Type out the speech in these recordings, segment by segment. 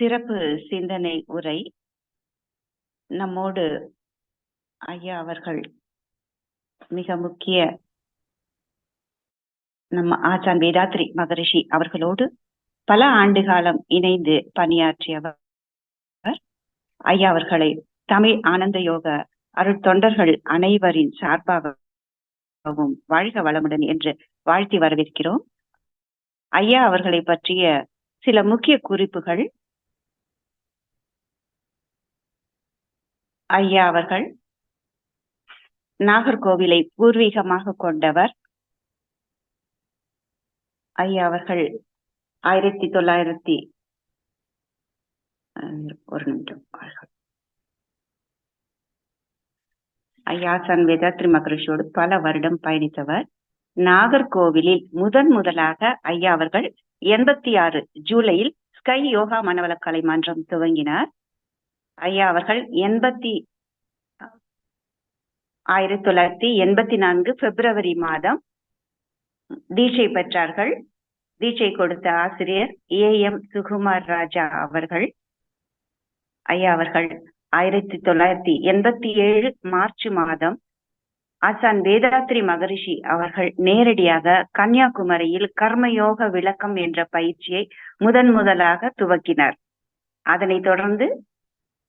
சிறப்பு சிந்தனை உரை நம்மோடு ஐயா அவர்கள் மிக முக்கிய நம்ம ஆச்சான் வேதாத்ரி மகரிஷி அவர்களோடு பல ஆண்டு காலம் இணைந்து பணியாற்றியவர். ஐயா அவர்களை தமிழ் ஆனந்த யோக அருட்தொண்டர்கள் அனைவரின் சார்பாகவும் வாழ்க வளமுடன் என்று வாழ்த்தி வரவேற்கிறோம். ஐயா அவர்களை பற்றிய சில முக்கிய குறிப்புகள். ஐயா அவர்கள் நாகர்கோவிலை பூர்வீகமாக கொண்டவர். ஐயா அவர்கள் 1900 ஒரு நிமிடம் ஐயாசன் வேதாத்ரி மகரிஷியோடு பல வருடம் பயணித்தவர். நாகர்கோவிலில் முதலாக ஐயா அவர்கள் 86 ஜூலையில் ஸ்கை யோகா மனவளக்கலை மன்றம் துவங்கினார். ஐயா அவர்கள் 1984 பிப்ரவரி மாதம் தீட்சை பெற்றார்கள். தீட்சை கொடுத்த ஆசிரியர் AM சுகுமார் ராஜா அவர்கள். ஐயா அவர்கள் 1987 மார்ச் மாதம் ஆசான் வேதாத்ரி மகரிஷி அவர்கள் நேரடியாக கன்னியாகுமரியில் கர்மயோக விளக்கம் என்ற பயிற்சியை முதலாக துவக்கினார். அதனைத் தொடர்ந்து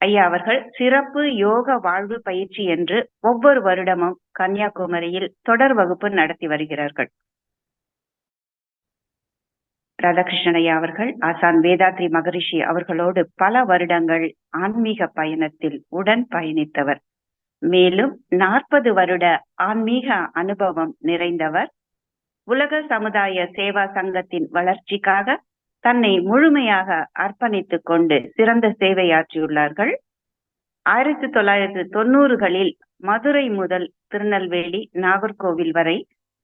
ஐயா அவர்கள் சிறப்பு யோக வாழ்வு பயிற்சி என்று ஒவ்வொரு வருடமும் கன்னியாகுமரியில் தொடர் வகுப்பு நடத்தி வருகிறார்கள். ராதாகிருஷ்ணன் ஐயா அவர்கள் ஆசான் வேதாத்ரி மகரிஷி அவர்களோடு பல வருடங்கள் ஆன்மீக பயணத்தில் உடன் பயணித்தவர். மேலும் 40 வருட ஆன்மீக அனுபவம் நிறைந்தவர். உலக சமுதாய சேவா சங்கத்தின் வளர்ச்சிக்காக தன்னை முழுமையாக அர்ப்பணித்துக் கொண்டு சிறந்த சேவையாற்றியுள்ளார்கள். 1990களில் மதுரை முதல் திருநெல்வேலி, நாகர்கோவில் வரை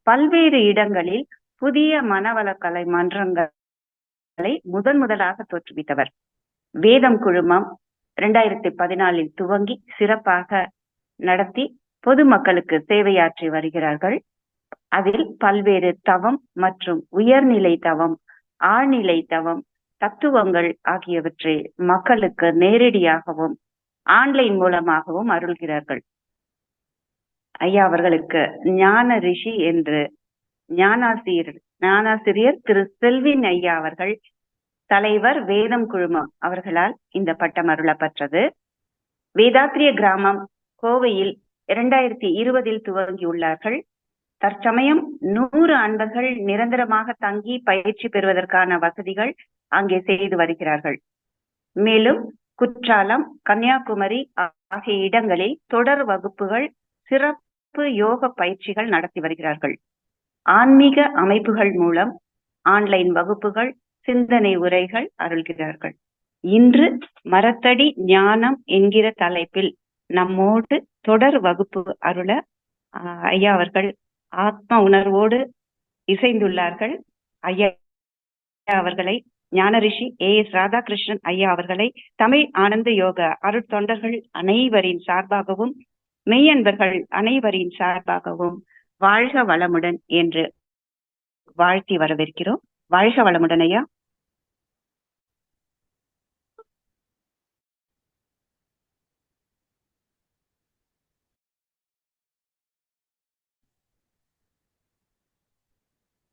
பல்வேறு இடங்களில் புதிய மனவளக்கலை மன்றங்களை முதலாக தோற்றுவித்தவர். வேதம் குழுமம் 2014 துவங்கி சிறப்பாக நடத்தி பொதுமக்களுக்கு சேவையாற்றி வருகிறார்கள். அதில் பல்வேறு தவம் மற்றும் உயர்நிலை தவம், ஆழ்நிலை தவம், தத்துவங்கள் ஆகியவற்றை மக்களுக்கு நேரடியாகவும் ஆன்லைன் மூலமாகவும் அருள்கிறார்கள். ஐயா அவர்களுக்கு ஞான ரிஷி என்று ஞானாசிரியர் திரு செல்வின் ஐயா அவர்கள் தலைவர் வேதம் குழுமம் அவர்களால் இந்த பட்டம் அருளப்பட்டது. வேதாத்ரிய கிராமம் கோவையில் 2020 துவங்கியுள்ளார்கள். தற்சமயம் 100 அன்பர்கள் நிரந்தரமாக தங்கி பயிற்சி பெறுவதற்கான வசதிகள் அங்கே செய்து வருகிறார்கள். மேலும் குற்றாலம், கன்னியாகுமரி ஆகிய இடங்களில் தொடர் வகுப்புகள், சிறப்பு யோக பயிற்சிகள் நடத்தி வருகிறார்கள். ஆன்மீக அமைப்புகள் மூலம் ஆன்லைன் வகுப்புகள், சிந்தனை உரைகள் அருள்கிறார்கள். இன்று மரத்தடி ஞானம் என்கிற தலைப்பில் நம்மோடு தொடர் வகுப்பு அருள ஐயா அவர்கள் ஆத்ம உணர்வோடு இசைந்துள்ளார்கள். ஐயா அவர்களை ஞான ரிஷி AS ராதாகிருஷ்ணன் ஐயா அவர்களை தமிழ் ஆனந்த யோக அருட்தொண்டர்கள் அனைவரின் சார்பாகவும் மெய்யன்பர்கள் அனைவரின் சார்பாகவும் வாழ்க வளமுடன் என்று வாழ்த்தி வரவேற்கிறோம். வாழ்க வளமுடன் ஐயா.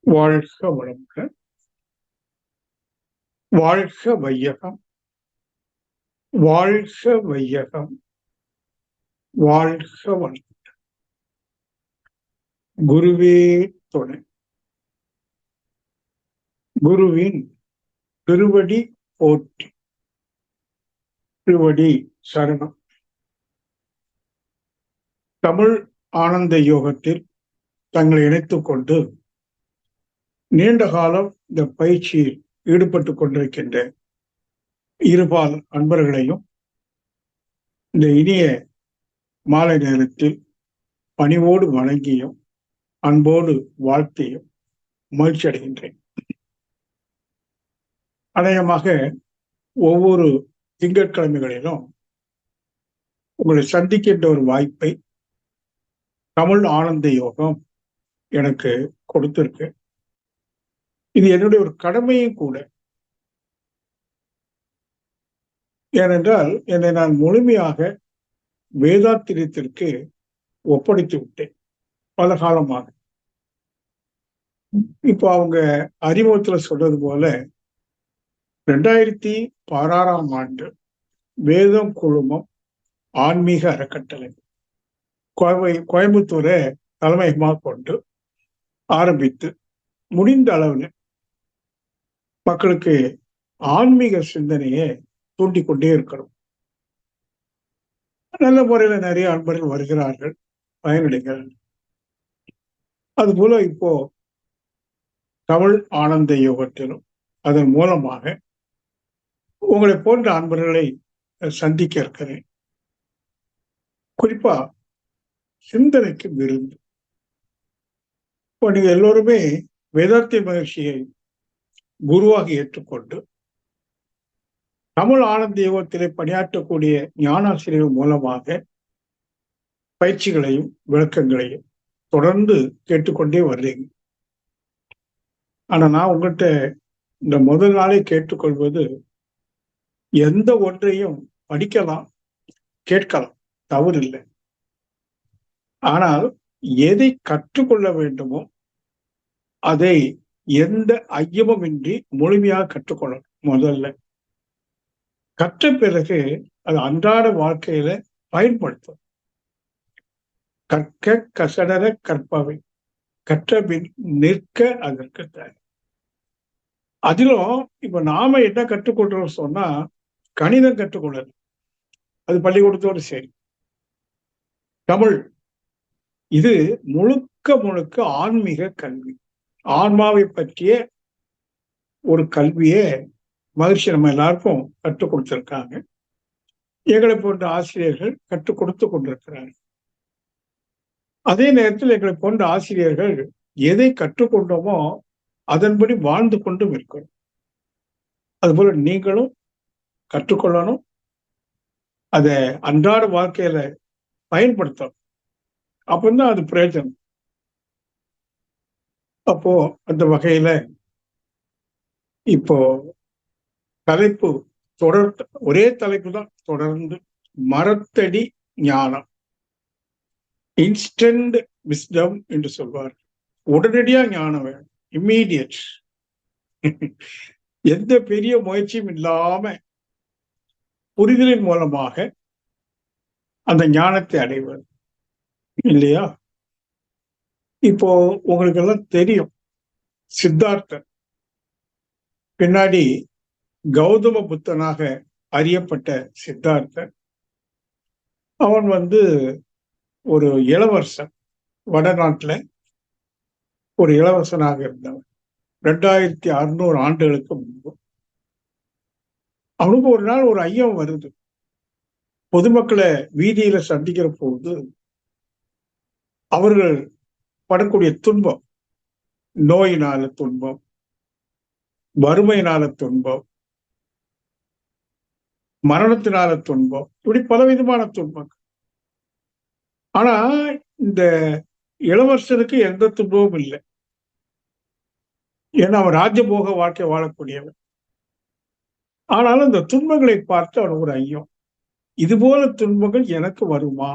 வாழ்க வளமுடன். வாழ்க வையகம், வாழ்க வையகம், வாழ்க வளமுடன். குருவே துணை. குருவின் திருவடி போற்றி, திருவடி சரணம். தமிழ் ஆனந்த யோகத்தில் தங்களை இணைத்துக் கொண்டு நீண்ட காலம் இந்த பயிற்சியில் ஈடுபட்டு கொண்டிருக்கின்ற இருபால் அன்பர்களையும் இந்த இனிய மாலை நேரத்தில் பணிவோடு வணங்கியும் அன்போடு வாழ்த்தியும் மகிழ்ச்சி அடைகின்றேன். அநேகமாக ஒவ்வொரு திங்கட்கிழமைகளிலும் உங்களை சந்திக்கின்ற ஒரு வாய்ப்பை தமிழ் ஆனந்த யோகம் எனக்கு கொடுத்திருக்கு. இது என்னுடைய ஒரு கடமையும் கூட. ஏனென்றால் என்னை நான் முழுமையாக வேதாத்திரியத்திற்கு ஒப்படைத்து விட்டேன் பல காலமாக. இப்போ அவங்க அறிமுகத்துல சொல்றது போல 2016 வேதம் குழுமம் ஆன்மீக அறக்கட்டளை கோயம்புத்தூரை தலைமையகமாக கொண்டு ஆரம்பித்து முடிந்த அளவில் மக்களுக்கு ஆன்மீக சிந்தனையை தூண்டிக்கொண்டே இருக்கணும். நல்ல முறையில் நிறைய அன்பர்கள் வருகிறார்கள், பயனடைகிறார்கள். அதுபோல இப்போ தமிழ் ஆனந்த யோகத்திலும் அதன் மூலமாக உங்களை போன்ற அன்பர்களை சந்திக்க இருக்கிறேன். குறிப்பா சிந்தனைக்கு விருந்து. இப்போ நீங்க எல்லோருமே வேதாத்திரி மகிழ்ச்சியை குருவாக ஏற்றுக்கொண்டு தமிழ் ஆனந்த யோகத்திலே பணியாற்றக்கூடிய ஞானாசிரியர்கள் மூலமாக பயிற்சிகளையும் விளக்கங்களையும் தொடர்ந்து கேட்டுக்கொண்டே வர்றீங்க. ஆனா நான் உங்கள்கிட்ட இந்த முதல் நாளே கேட்டுக்கொள்வது, எந்த ஒன்றையும் படிக்கலாம், கேட்கலாம், தவறு இல்லை. ஆனால் எதை கற்றுக்கொள்ள வேண்டுமோ அதை எந்த ஐயமுமின்றி முழுமையாக கற்றுக்கொள்ளணும். முதல்ல கற்ற பிறகு அது அன்றாட வாழ்க்கையில பயன்படுத்தும். கற்க கசடர கற்பவை, கற்ற பின் நிற்க அதற்கு தேவை. அதிலும் இப்ப நாம என்ன கற்றுக்கொள்றோம் சொன்னா, கணிதம் கற்றுக்கொள்ளது, அது பள்ளிக்கூடத்தோடு சரி. தமிழ் இது முழுக்க முழுக்க ஆன்மீக கல்வி, ஆன்மாவை பற்றிய ஒரு கல்வியை மகிழ்ச்சி நம்ம எல்லாருக்கும் கற்றுக் கொடுத்திருக்காங்க. எங்களை போன்ற ஆசிரியர்கள் கற்றுக் கொடுத்து கொண்டிருக்கிறார்கள். அதே நேரத்தில் எங்களை போன்ற ஆசிரியர்கள் எதை கற்றுக்கொண்டோமோ அதன்படி வாழ்ந்து கொண்டும் இருக்கிறோம். அதுபோல நீங்களும் கற்றுக்கொள்ளணும், அதை அன்றாட வாழ்க்கையில பயன்படுத்தணும். அப்பதான் அது பிரயோஜனம். அப்போ அந்த வகையில இப்போ தலைப்பு ஒரே தலைப்பு தான் தொடர்ந்து, மரத்தடி ஞானம், இன்ஸ்டன்ட் விஸ்டம் என்று சொல்வார். உடனடியா ஞானம் வேணும், இம்மீடியட். எந்த பெரிய முயற்சியும் இல்லாம புரிதலின் மூலமாக அந்த ஞானத்தை அடைவது இல்லையா? இப்போ உங்களுக்கு எல்லாம் தெரியும், சித்தார்த்தன் பின்னாடி கௌதம புத்தனாக அறியப்பட்ட சித்தார்த்தன், அவன் ஒரு இளவரசன், வடநாட்டுல ஒரு இளவரசனாக இருந்தவன். 2600 ஆண்டுகளுக்கு முன்பு அவனுக்கு ஒரு நாள் ஒரு ஐயம் வருது. பொதுமக்களை வீதியில சந்திக்கிற போது அவர்கள் படக்கூடிய துன்பம், நோயினால துன்பம், வறுமையினால துன்பம், மரணத்தினால துன்பம், இப்படி பலவிதமான துன்பங்கள். ஆனா இந்த இளவரசனுக்கு எந்த துன்பமும் இல்லை. ஏன்னா அவன் ராஜ்யபோக வாழ்க்கை வாழக்கூடியவன். ஆனாலும் இந்த துன்பங்களை பார்த்து அவனுக்கு ஒரு ஐயம், இது போல துன்பங்கள் எனக்கு வருமா?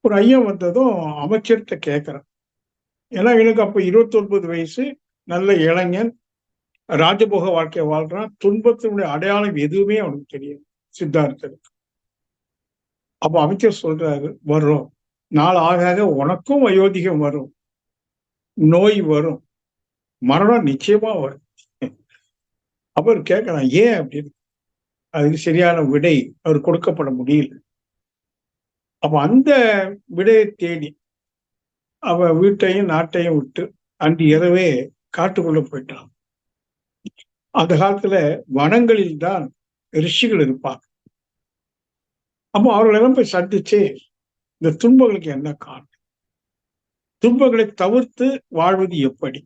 ஒரு ஐயம் வந்ததும் அமைச்சர்கிட்ட கேட்கிறான். ஏன்னா எனக்கு அப்ப 29 வயசு, நல்ல இளைஞன், ராஜபோக வாழ்க்கை வாழ்றான். துன்பத்தினுடைய அடையாளம் எதுவுமே அவனுக்கு தெரியாது சித்தார்த்தனுக்கு. அப்ப அமைச்சர் சொல்றாரு, வரும் நாள் ஆக ஆக உனக்கும் வயோதிகம் வரும், நோய் வரும், மரணம் நிச்சயமா வரும். அவர் கேட்கலாம், ஏன் அப்படின்னு. அதுக்கு சரியான விடை அவர் கொடுக்கப்பட முடியல. அப்ப அந்த விடையை தேடி அவ வீட்டையும் நாட்டையும் விட்டு அன்று இரவே காட்டுக்குள்ள போயிட்டான். அந்த காலத்துல வனங்களில் தான் ரிஷிகள் இருப்பாங்க. அப்போ அவர்களெல்லாம் போய் சந்திச்சு இந்த துன்பங்களுக்கு என்ன காரணம், துன்பங்களை தவிர்த்து வாழ்வது எப்படி,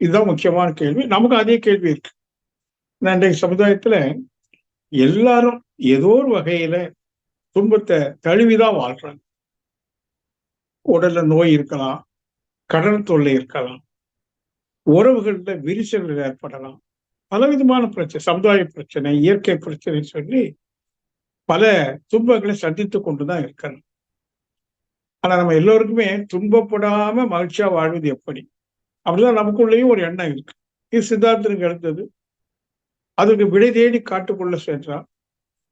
இதுதான் முக்கியமான கேள்வி. நமக்கு அதே கேள்வி இருக்கு. இன்றைய சமுதாயத்துல எல்லாரும் ஏதோ ஒரு வகையில துன்பத்தை தழுவிதான் வாழ்றாங்க. உடல்ல நோய் இருக்கலாம், கடன் தொல்லை இருக்கலாம், உறவுகள்ல விரிசல்கள் ஏற்படலாம், பலவிதமான பிரச்சனை, சமுதாய பிரச்சனை, இயற்கை பிரச்சனை சொல்லி பல துன்பங்களை சந்தித்துக் கொண்டுதான் இருக்கிறோம். ஆனா நம்ம எல்லோருக்குமே துன்பப்படாம மகிழ்ச்சியா வாழ்வது எப்படி, அப்படிதான் நமக்குள்ளேயும் ஒரு எண்ணம் இருக்கு. இது சித்தார்த்தனுக்கு எழுந்தது. அதுக்கு விடை தேடி காட்டுக்குள்ள சென்றான்.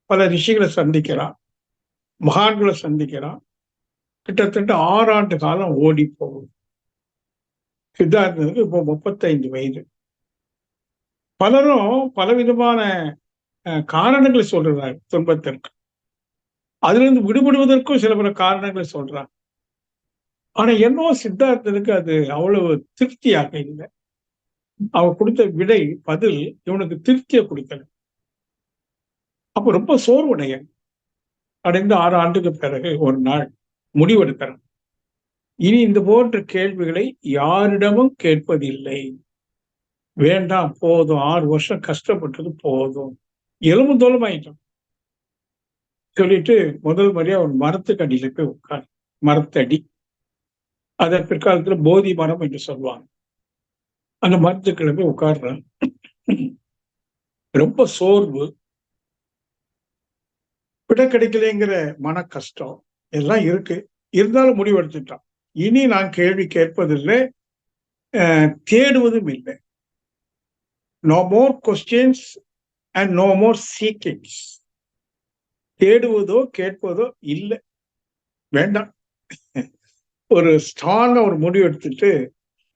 பல ரிஷிகளை சந்திக்கிறான், மகான்களை சந்திக்கிறான். கிட்டத்தட்ட 6 ஆண்டு காலம் ஓடி போகும். சித்தார்த்தனுக்கு இப்போ 35 வயது. பலரும் பலவிதமான காரணங்களை சொல்றாங்க துன்பத்திற்கு. அதிலிருந்து விடுபடுவதற்கும் சில பல காரணங்களை சொல்றாங்க. ஆனா என்னவோ சித்தார்த்தனுக்கு அது அவ்வளவு திருப்தியாக இல்லை. அவன் கொடுத்த விடை பதில் இவனுக்கு திருப்தியை கொடுக்கல. அப்ப ரொம்ப சோர்வுடைய அடைந்து 6 ஆண்டுக்கு பிறகு ஒரு நாள் முடிவெடுக்கிறான். இனி இந்த போன்ற கேள்விகளை யாரிடமும் கேட்பதில்லை. வேண்டாம், போதும், 6 வருஷம் கஷ்டப்பட்டது போதும், எலும்பு தோலமாயிட்டான் சொல்லிட்டு முதல் முறையா ஒரு மரத்துக்கு அடியில போய் உட்கார். மரத்தடி, அதை பிற்காலத்துல போதி மரம் என்று சொல்லுவாங்க. அந்த மரத்துக்குள்ள போய் உட்கார்றான். ரொம்ப சோர்வு, விட கிடைக்கலைங்கிற மன கஷ்டம் எல்லாம் இருக்கு. இருந்தாலும் முடிவெடுத்துட்டான். இனி நான் கேள்வி கேட்பதில்லை, தேடுவதும் இல்லை. No more questions and no more seekings. தேடுவதோ கேட்பதோ இல்லை, வேண்டாம். ஒரு ஸ்ட்ராங்கா ஒரு முடிவு எடுத்துட்டு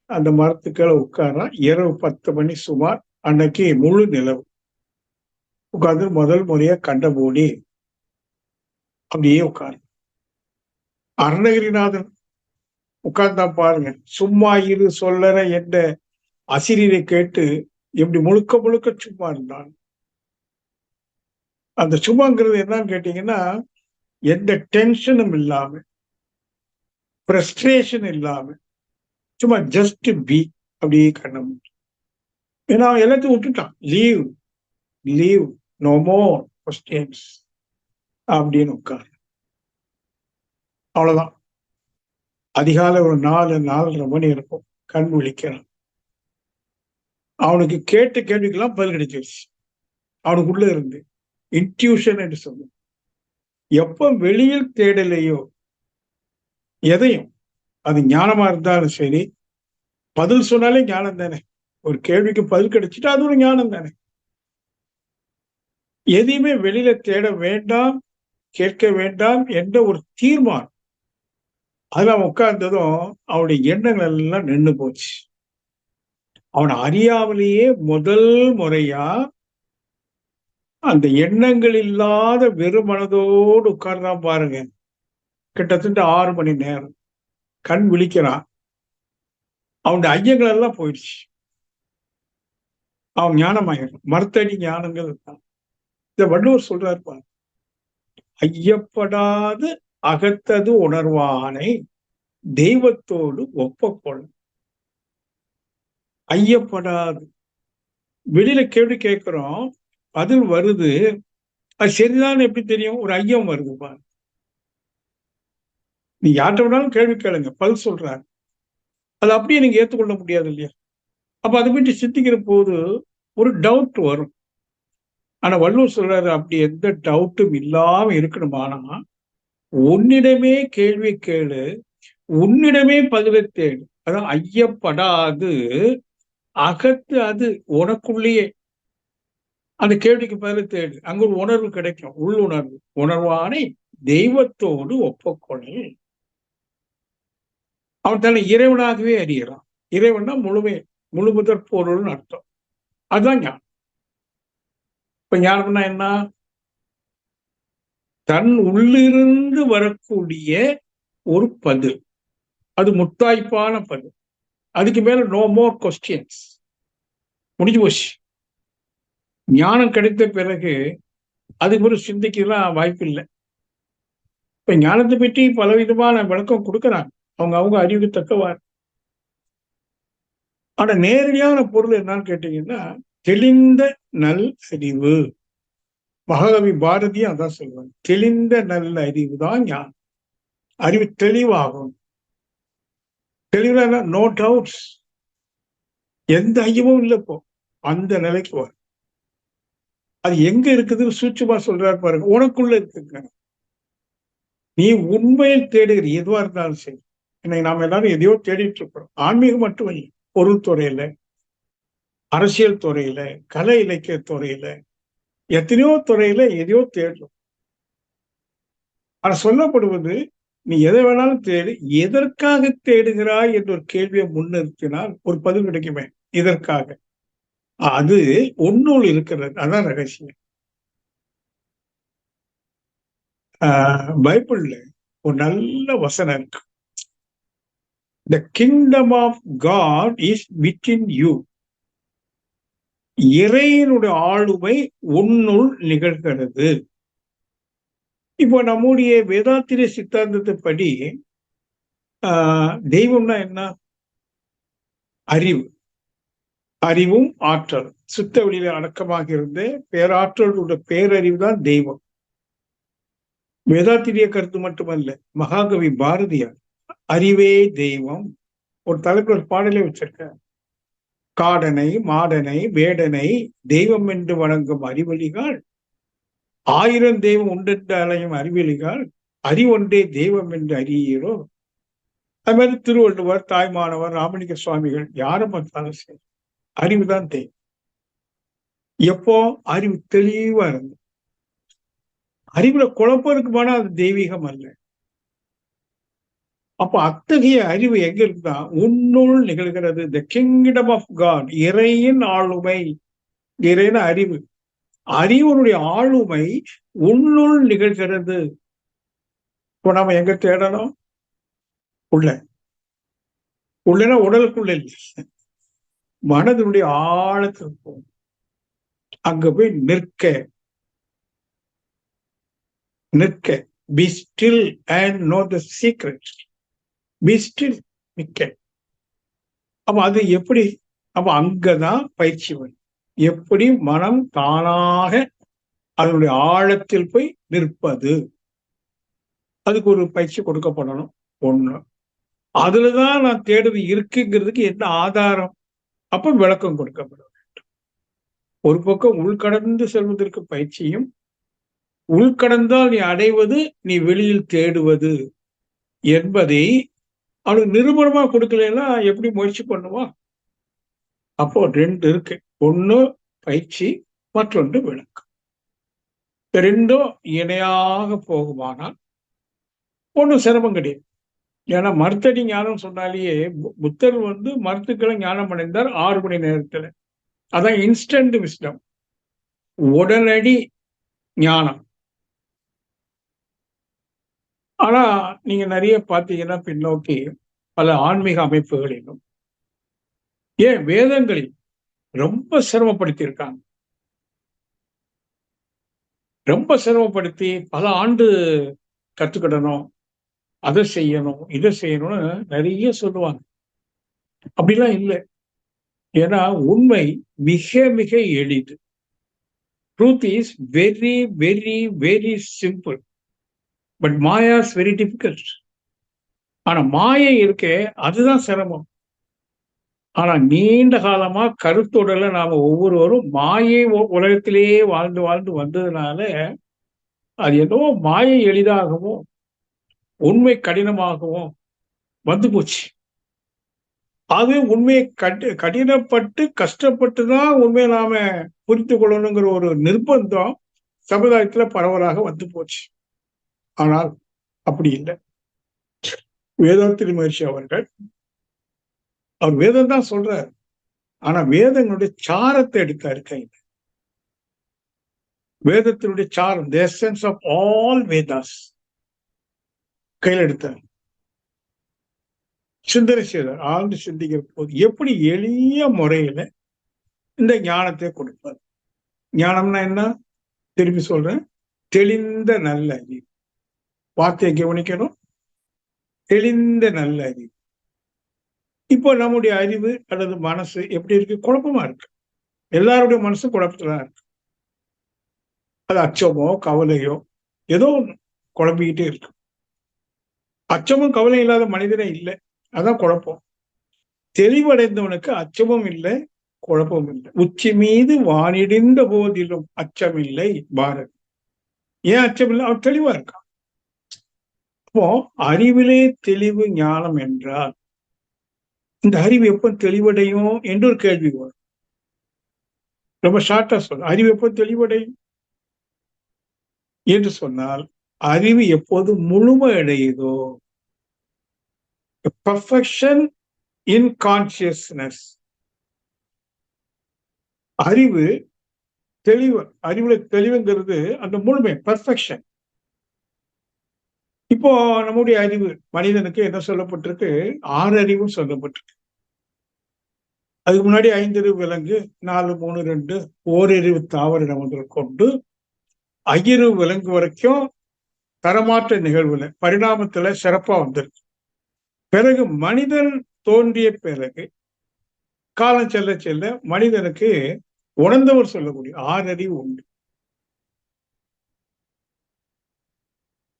அந்த மரத்துக்களை உட்காரா. இரவு 10 மணி சுமார். அன்னைக்கு முழு நிலவு. உட்கார்ந்து முதல் முறையா கண்ட மூடி அப்படியே உட்காரு. அருணகிரிநாதன் உட்கார்ந்தா பாருங்க. சும்மா இரு சொல்லற என்ற அசிரியரை கேட்டு எப்படி முழுக்க முழுக்க சும்மா இருந்தான். அந்த சும்மாங்கிறது என்னன்னு கேட்டீங்கன்னா, எந்த டென்ஷனும் இல்லாம, ஃப்ரஸ்ட்ரேஷன் இல்லாம, சும்மா ஜஸ்ட் பி, அப்படியே கண்ணம். ஏன்னா அவன் எல்லாத்தையும் விட்டுட்டான். Leave leave, no more questions அப்படின்னு உட்கார். அவ்வளவுதான். அதிகாலை ஒரு 4-4:30 மணி இருக்கும். கண் விழிக்கிறான். அவனுக்கு கேட்ட கேள்விக்கெல்லாம் பதில் கிடைச்சிருச்சு. அவனுக்குள்ள இருந்து இன்ட்யூஷன் என்று சொல்லும். எப்ப வெளியில் தேடலையோ எதையும், அது ஞானமா இருந்தாலும் சரி, பதில் சொன்னாலே ஞானம் தானே. ஒரு கேள்விக்கு பதில் கிடைச்சிட்டு அது ஒரு ஞானம் தானே. எதையுமே வெளியில தேட வேண்டாம், கேட்க வேண்டாம் என்ற ஒரு தீர்மானம். அதெல்லாம் உட்கார்ந்ததும் அவனுடைய எண்ணங்கள் எல்லாம் நின்று போச்சு. அவனை அறியாமலேயே முதல் முறையா அந்த எண்ணங்கள் இல்லாத வெறும் மனதோடு உட்கார்ந்தான் பாருங்க. கிட்டத்தட்ட 6 மணி நேரம் கண் விழிக்கிறான். அவனுடைய ஐயங்கள் எல்லாம் போயிடுச்சு. அவன் ஞானமாயிடும். மரத்தடி ஞானங்கள் தான். இத வள்ளுவர் சொல்றாரு பாருங்க. ஐயப்படாது அகத்தது உணர்வானை தெய்வத்தோடு ஒப்பக்கொள். ஐயப்படாது. வெளியில கேள்வி கேட்கிறோம், பதில் வருது, அது சரிதான் எப்படி தெரியும்? ஒரு ஐயம் வருது பாரு. நீ யார்கிட்ட வேணாலும் கேள்வி கேளுங்க, பதில் சொல்றாரு, அது அப்படியே நீங்க ஏற்றுக்கொள்ள முடியாது இல்லையா? அப்ப அதை பற்றி சிந்திக்கிற போது ஒரு டவுட் வரும். ஆனா வள்ளுவர் சொல்றாரு, அப்படி எந்த டவுட்டும் இல்லாம இருக்கணுமானா உன்னிடமே கேள்வி கேளு, உன்னிடமே பதிலை தேடு. அதான் ஐயப்படாது அகத்து அது உனக்குள்ளேயே அந்த கேள்விக்கு பதிலை தேடு. அங்க ஒரு உணர்வு கிடைக்கும், உள்ளுணர்வு. உணர்வானை தெய்வத்தோடு ஒப்பக்கொள். அவன் தன்னை இறைவனாகவே அறியறான். இறைவன்னா முழுமுதற் பொருள்னு அர்த்தம். அதுதான் ஞானம். இப்ப ஞானம்னா என்ன? தன் உள்ளிருந்து வரக்கூடிய ஒரு பதில், அது முத்தாய்ப்பான பதில். அதுக்கு மேல நோ மோர் கொஸ்டின்ஸ். முடிஞ்சு போச்சு. ஞானம் கிடைத்த பிறகு அதுக்கு ஒரு சிந்திக்கலாம் வாய்ப்பு இல்லை. இப்ப ஞானத்தை பற்றி பலவிதமான விளக்கம் கொடுக்குறாங்க, அவங்க அறிவுக்கு தக்கவாறு. ஆனா நேரடியான பொருள் என்னன்னு கேட்டீங்கன்னா, தெளிந்த நல் அறிவு. மகாகவி பாரதியும் அதான் சொல்லுவாங்க, தெளிந்த நல்ல அறிவு தான் ஞானம். அறிவு தெளிவாகும். தெளிவான நோ டவுட்ஸ், எந்த ஐயமும் இல்லை. இப்போ அந்த நிலைக்கு வரும். அது எங்க இருக்குதுன்னு சூட்சுமா சொல்றாரு பாருங்க, உனக்குள்ள இருக்குங்க. நீ உண்மையில் தேடுகிற எதுவா இருந்தாலும் சரி. இன்னைக்கு நாம எல்லாரும் எதையோ தேடிட்டு இருக்கிறோம். ஆன்மீகம் மட்டும் இல்லை, பொருள் துறையில, அரசியல் துறையில, கலை இலக்கிய துறையில, எத்தனையோ துறையில எதையோ தேடுறோம். ஆனா சொல்லப்படுவது, நீ எதை வேணாலும் தேடு, எதற்காக தேடுகிறாய் என்ற ஒரு கேள்வியை முன்னிறுத்தினால் ஒரு பதில் கிடைக்குமே. இதற்காக. அது உன்னுள் இருக்கிறது. அதான் ரகசியம். பைபிள்ல ஒரு நல்ல வசனம் இருக்கு. The kingdom of God is within you. இறைவனுடைய ஆளுமை உன்னுள் நிகழ்கிறது. இப்போ நம்முடைய வேதாத்திரிய சித்தாந்தத்தைப்படி தெய்வம்னா என்ன? அறிவு. அறிவும் ஆற்றல். சுத்த வெளியில அடக்கமாக இருந்து பேராற்றலுடைய பேரறிவு தான் தெய்வம். வேதாத்திரிய கருத்து மட்டுமல்ல, மகாகவி பாரதியார் அறிவே தெய்வம் ஒரு தலைப்பு ஒரு பாடலே வச்சிருக்க. காடனை மாடனை வேடனை தெய்வம் என்று வணங்கும் அறிவொளிகள், 1000 தெய்வம் உண்டென்று அலையும் அறிவொளிகள், அறிவொன்றே தெய்வம் என்று அறியீரோ. அது மாதிரி திருவள்ளுவர், தாய்மானவர், ராமலிங்க சுவாமிகள் யாரும் பார்த்தாலும் சரி, அறிவுதான் தெய்வம். எப்போ அறிவு தெளிவா இருந்து, அறிவுல குழப்பம் இருக்குமானா அது தெய்வீகம் அல்ல. அப்ப அத்தகைய அறிவு எங்க இருக்குதா? உன்னுள் நிகழ்கிறது. த கிங்டம் ஆஃப் காட், இறையின் ஆளுமை. இறைன அறிவு, அறிவனுடைய ஆளுமை உன்னுள் நிகழ்கிறது. இப்போ நாம எங்க தேடணும்? உள்ள. உள்ளனா உடலுக்குள்ள இல்லை, மனதினுடைய ஆழத்துக்கு போகும். அங்க போய் நிற்க நிற்க. Be still and know the secret. Be still, நிற்க. அப்ப அது எப்படி? அப்ப அங்கதான் பயிற்சி வரும். எப்படி மனம் தானாக அதனுடைய ஆழத்தில் போய் நிற்பது, அதுக்கு ஒரு பயிற்சி கொடுக்கப்படணும். ஒண்ணு. அதுலதான் நான் தேடுது இருக்குங்கிறதுக்கு என்ன ஆதாரம்? அப்ப விளக்கம் கொடுக்கப்பட வேண்டும். ஒரு பக்கம் உள்கடந்து செல்வதற்கு பயிற்சியும், உள்கடந்தால் நீ அடைவது, நீ வெளியில் தேடுவது என்பதை அவனுக்கு நிரூபணமா கொடுக்கலன்னா எப்படி முயற்சி பண்ணுவான்? அப்போ 2 இருக்கு. ஒண்ணு பயிற்சி, மற்றொன்று விளக்கம். ரெண்டும் இணையாக போகுமானால் ஒன்றும் சிரமம் கிடையாது. ஏன்னா மருத்தடி ஞானம் சொன்னாலேயே புத்தர் மருத்துக்களை ஞானம் அடைந்தார் 6 மணி நேரத்துல. அதான் இன்ஸ்டன்ட் விஸ்டம், உடனடி ஞானம். ஆனா நீங்க நிறைய பார்த்தீங்கன்னா பின்னோக்கி பல ஆன்மீக அமைப்புகளிலும், ஏன் வேதங்களில் ரொம்ப சிரமப்படுத்தி இருக்காங்க. ரொம்ப சிரமப்படுத்தி பல ஆண்டு கத்துக்கிடணும், அதை செய்யணும், இதை செய்யணும்னு நிறைய சொல்லுவாங்க. அப்படிலாம் இல்லை. ஏன்னா உண்மை மிக மிக எளிது. Truth is very very very simple. But Maya is very difficult. ஆனா மாயை இருக்கே, அதுதான் சிரமம். ஆனா நீண்ட காலமா கருத்துடல நாம ஒவ்வொருவரும் மாயை உலகத்திலேயே வாழ்ந்து வாழ்ந்து வந்ததுனால அது என்னவோ மாயை எளிதாகவும் உண்மை கடினமாகவும் வந்து போச்சு. அது உண்மையை கடினப்பட்டு கஷ்டப்பட்டுதான் உண்மையை நாம புரிந்து கொள்ளணுங்கிற ஒரு நிர்பந்தம் சமுதாயத்துல பரவலாக வந்து போச்சு. ஆனால் அப்படி இல்லை. வேதாத்திரி மகரிஷி அவர்கள், அவர் வேதம் தான் சொல்றார். ஆனா வேதங்களுடைய சாரத்தை எடுத்தாரு கையில். வேதத்தினுடைய சாரம், the essence of all Vedas கையில் எடுத்தார். சிந்தனை செய்தார். ஆழ்ந்து சிந்திக்கிற போது எப்படி எளிய முறையில இந்த ஞானத்தை கொடுப்பார். ஞானம்னா என்ன? திரும்பி சொல்றேன், தெளிந்த நல்ல அறிவு. வார்த்தையை கவனிக்கணும். தெளிந்த நல்ல அறிவு. இப்போ நம்முடைய அறிவு அல்லது மனசு எப்படி இருக்கு? குழப்பமா இருக்கு. எல்லாருடைய மனசும் குழப்பத்துல இருக்கு. அது அச்சமோ கவலையோ ஏதோ ஒண்ணு குழம்பிக்கிட்டே இருக்கு. அச்சமும் கவலை இல்லாத மனிதனே இல்லை. அதான் குழப்பம். தெளிவடைந்தவனுக்கு அச்சமும் இல்லை, குழப்பம் இல்லை. உச்சி மீது வானிடிந்த போதிலும் அச்சமில்லை பாரதி. ஏன் அச்சமில்லை? அவர் தெளிவா இருக்கான். அப்போ அறிவிலே தெளிவு ஞானம் என்றால் இந்த அறிவு எப்ப தெளிவடையும் என்று ஒரு கேள்வி வரும். ரொம்ப ஷார்ட்டா சொல்ல, அறிவு எப்போ தெளிவடையும் என்று சொன்னால், அறிவு எப்போது முழுமை அடையுதோ, பர்ஃபெக்ஷன் இன் கான்சியஸ்னஸ். அறிவு தெளிவு, அறிவுல தெளிவுங்கிறது அந்த முழுமை, பர்ஃபெக்ஷன். இப்போ நம்முடைய அறிவு, மனிதனுக்கு என்ன சொல்லப்பட்டிருக்கு? 6 அறிவு சொல்லப்பட்டிருக்கு. அதுக்கு முன்னாடி 5 அறிவு விலங்கு, 4, 3, 2 ஓரறிவு தாவர முதல் கொண்டு 5 அறிவு விலங்கு வரைக்கும் தரமாற்ற நிகழ்வுல பரிணாமத்துல சிறப்பா வந்திருக்கு. பிறகு மனிதன் தோன்றிய பிறகு காலம் செல்ல செல்ல மனிதனுக்கு உணர்ந்தவர் சொல்லக்கூடிய 6 அறிவு உண்டு.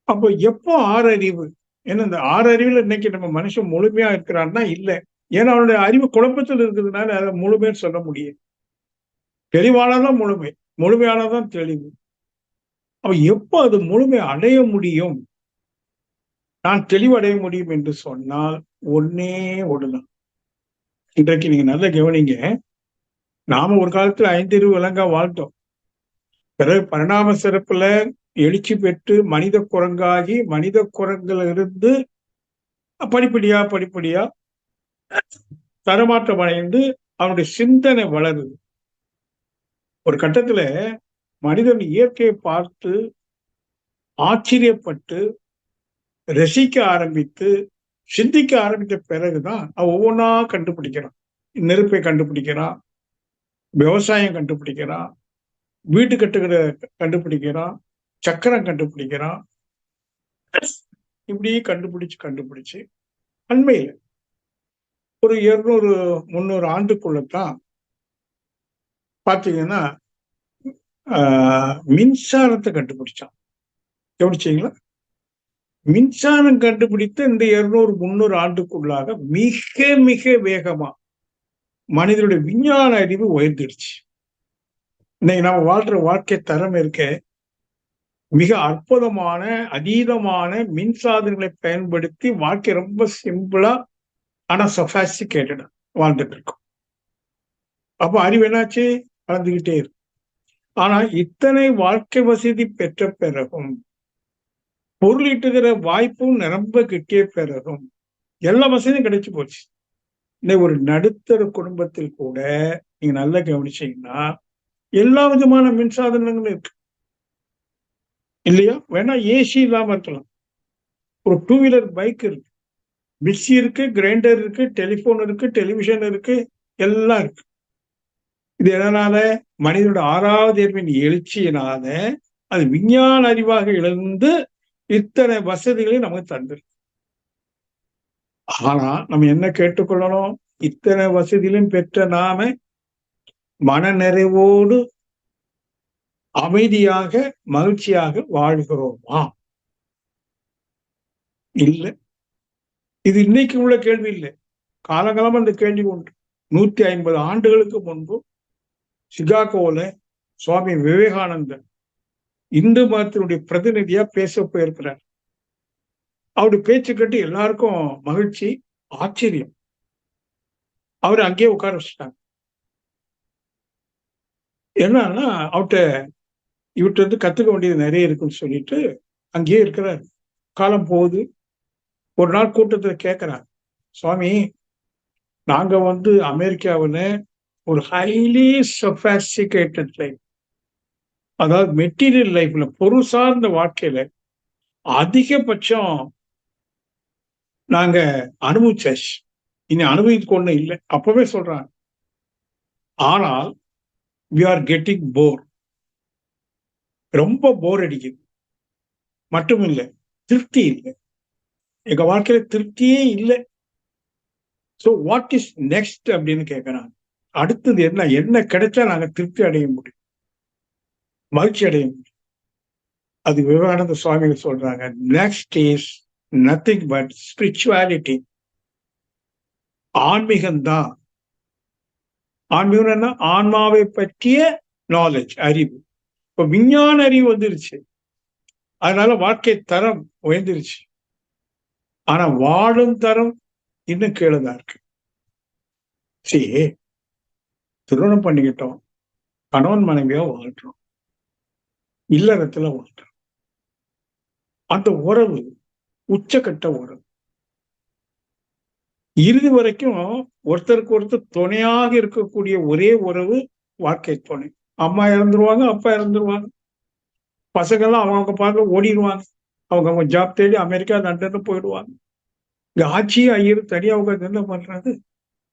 அப்போ எப்போ 6 அறிவு? ஏன்னா இந்த 6 அறிவுல இன்னைக்கு நம்ம மனுஷன் முழுமையா இருக்கிறான்னா இல்லை. ஏன்னா அவனுடைய அறிவு குழப்பத்தில் இருக்கிறதுனால அதை முழுமைன்னு சொல்ல முடியும். தெளிவானதான் முழுமை, முழுமையானதான் தெளிவு. அப்ப எப்போ அது முழுமை அடைய முடியும், நான் தெளிவடைய முடியும் என்று சொன்னால் ஒன்னே ஒண்ணுதான். இன்றைக்கு நீங்க நல்ல கவனிங்க. நாம ஒரு காலத்துல 5 அறிவு விலங்கா வாழ்ந்தோம். பிறகு பரிணாம சிறப்புல எழுச்சி பெற்று மனித குரங்காகி மனித குரங்குல இருந்து படிப்படியா தரமாற்றம் அடைந்து அவனுடைய சிந்தனை வளருது. ஒரு கட்டத்துல மனிதன் இயற்கையை பார்த்து ஆச்சரியப்பட்டு ரசிக்க ஆரம்பித்து சிந்திக்க ஆரம்பித்த பிறகுதான் அவன் ஒவ்வொன்றா கண்டுபிடிக்கிறான். நெருப்பை கண்டுபிடிக்கிறான், விவசாயம் கண்டுபிடிக்கிறான், வீட்டு கட்டுகிற கண்டுபிடிக்கிறான், சக்கரம் கண்டுபிடிக்கிறான். இப்படி கண்டுபிடிச்சு அண்மையில ஒரு 200-300 ஆண்டுக்குள்ளதான் பாத்தீங்கன்னா மின்சாரத்தை கண்டுபிடிச்சான். கவனிச்சீங்களா? மின்சாரம் கண்டுபிடித்த இந்த 200-300 ஆண்டுக்குள்ளாக மிக மிக வேகமா மனிதனுடைய விஞ்ஞான அறிவு உயர்ந்துடுச்சு. இன்னைக்கு நாம வாழ்ற வாழ்க்கை தரம் இருக்க மிக அற்புதமான அதீதமான மின்சாதனங்களை பயன்படுத்தி வாழ்க்கை ரொம்ப சிம்பிளா ஆனா சொஃபாஸ்டிகேட்டடா வாழ்ந்துட்டு இருக்கோம். அப்ப அறிவு என்னாச்சு? வளர்ந்துகிட்டே இருக்கு. ஆனா இத்தனை வாழ்க்கை வசதி பெற்ற பிறகும், பொருளீட்டுகிற வாய்ப்பும் நிரம்ப கிட்டிய பிறகும் எல்லா வசதியும் கிடைச்சு போச்சு. இன்னைக்கு ஒரு நடுத்தர குடும்பத்தில் கூட நீங்க நல்லா கவனிச்சீங்கன்னா எல்லா விதமான மின்சாதனங்களும் இருக்கு இல்லையா? வேணா ஏசி இல்லாம இருக்கலாம், ஒரு 2 வீலர் பைக் இருக்கு, மிக்சி இருக்கு, கிரைண்டர் இருக்கு, டெலிபோன் இருக்கு, டெலிவிஷன் இருக்கு, எல்லாம் இருக்கு. இது எதனால? மனிதனோட 6வது அறிவின் எழுச்சியினால அது விஞ்ஞான அறிவாக இழந்து இத்தனை வசதிகளையும் நமக்கு தந்திருக்கு. ஆனா நம்ம என்ன கேட்டுக்கொள்ளணும்? இத்தனை வசதியிலும் பெற்ற நாம மன நிறைவோடு அமைதியாக மகிழ்ச்சியாக வாழ்கிறோமா? இல்லை. இது இன்னைக்கு உள்ள கேள்வி இல்லை, காலகாலமா இந்த கேள்வி உண்டு. 150 ஆண்டுகளுக்கு முன்பு சிகாகோல சுவாமி விவேகானந்தர் இந்து மதத்தினுடைய பிரதிநிதியா பேச போயிருக்கிறார். அவருடைய பேச்சு கேட்டு எல்லாருக்கும் மகிழ்ச்சி, ஆச்சரியம். அவரை அங்கேயே உட்கார வச்சுட்டாங்க. என்னன்னா இவர்கிட்ட கத்துக்க வேண்டியது நிறைய இருக்குன்னு சொல்லிட்டு அங்கேயே இருக்கிறார். காலம் போகுது. ஒரு நாள் கூட்டத்துல கேட்கிறார், சுவாமி நாங்க அமெரிக்காவில் ஒரு ஹைலி சொஃபாஸ்டிகேட்டட் லைஃப், அதாவது மெட்டீரியல் லைஃப்ல பொருள் சார்ந்த வாழ்க்கையில அதிகபட்சம் நாங்க அனுபவிச்சாச்சு, இனி அனுபவித்துக் கொண்டு இல்லை அப்பவே சொல்றாங்க. ஆனால் we are getting bored, ரொம்ப போர் அடிக்குது. மட்டும் இல்லை, திருப்தி இல்லை, எங்க வாழ்க்கையில திருப்தியே இல்லை. ஸோ வாட் இஸ் நெக்ஸ்ட் அப்படின்னு கேட்கிறாங்க. அடுத்தது என்ன கிடைச்சா நாங்க திருப்தி அடைய முடியும், மகிழ்ச்சி அடைய முடியும்? அது விவேகானந்த சுவாமிகள் சொல்றாங்க, next is nothing but spirituality. ஆன்மீகம்தான். ஆன்மீகம் என்ன? ஆன்மாவை பற்றிய நாலேஜ், அறிவு. இப்ப விஞ்ஞான அறிவு வந்துருச்சு, அதனால வாழ்க்கை தரம் உயர்ந்துருச்சு. ஆனா வாழும் தரம் இன்னும் கீழதான் இருக்கு. சரி, திருமணம் பண்ணிக்கிட்டோம், கணவன் மனைவியா வாழ்றோம், இல்லறத்துல வாழ்றோம். அந்த உறவு உச்சக்கட்ட உறவு. இறுதி வரைக்கும் ஒருத்தருக்கு ஒருத்தர் துணையாக இருக்கக்கூடிய ஒரே உறவு வாழ்க்கை துணை. அம்மா இறந்துருவாங்க, அப்பா இறந்துருவாங்க, பசங்கள்லாம் அவங்க பார்க்க ஓடிடுவாங்க, அவங்க ஜாப் தேடி அமெரிக்கா லண்டன் போயிடுவாங்க. இங்க ஆட்சி ஐயர் தனியா அவங்க என்ன பண்றது?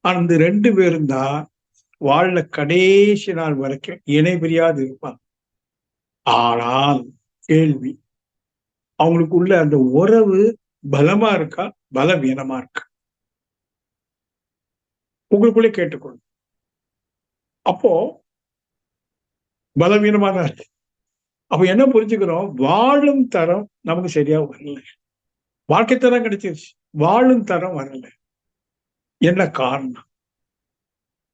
அந்த 2 பேரும் தான் வாழ்ல கடைசி நாள் வரைக்கும் இணை பிரியாது இருப்பாங்க. ஆனால் கேள்வி, அவங்களுக்குள்ள அந்த உறவு பலமா இருக்கா, பலவீனமா இருக்கா? உங்களுக்குள்ளே கேட்டுக்கொள்ளும். அப்போ பலவீனமா தான் இருக்கு. அப்ப என்ன புரிஞ்சுக்கிறோம்? வாழும் தரம் நமக்கு சரியா வரல. வாழ்க்கை தரம் கிடைச்சிருச்சு, வாழும் தரம் வரல. என்ன காரணம்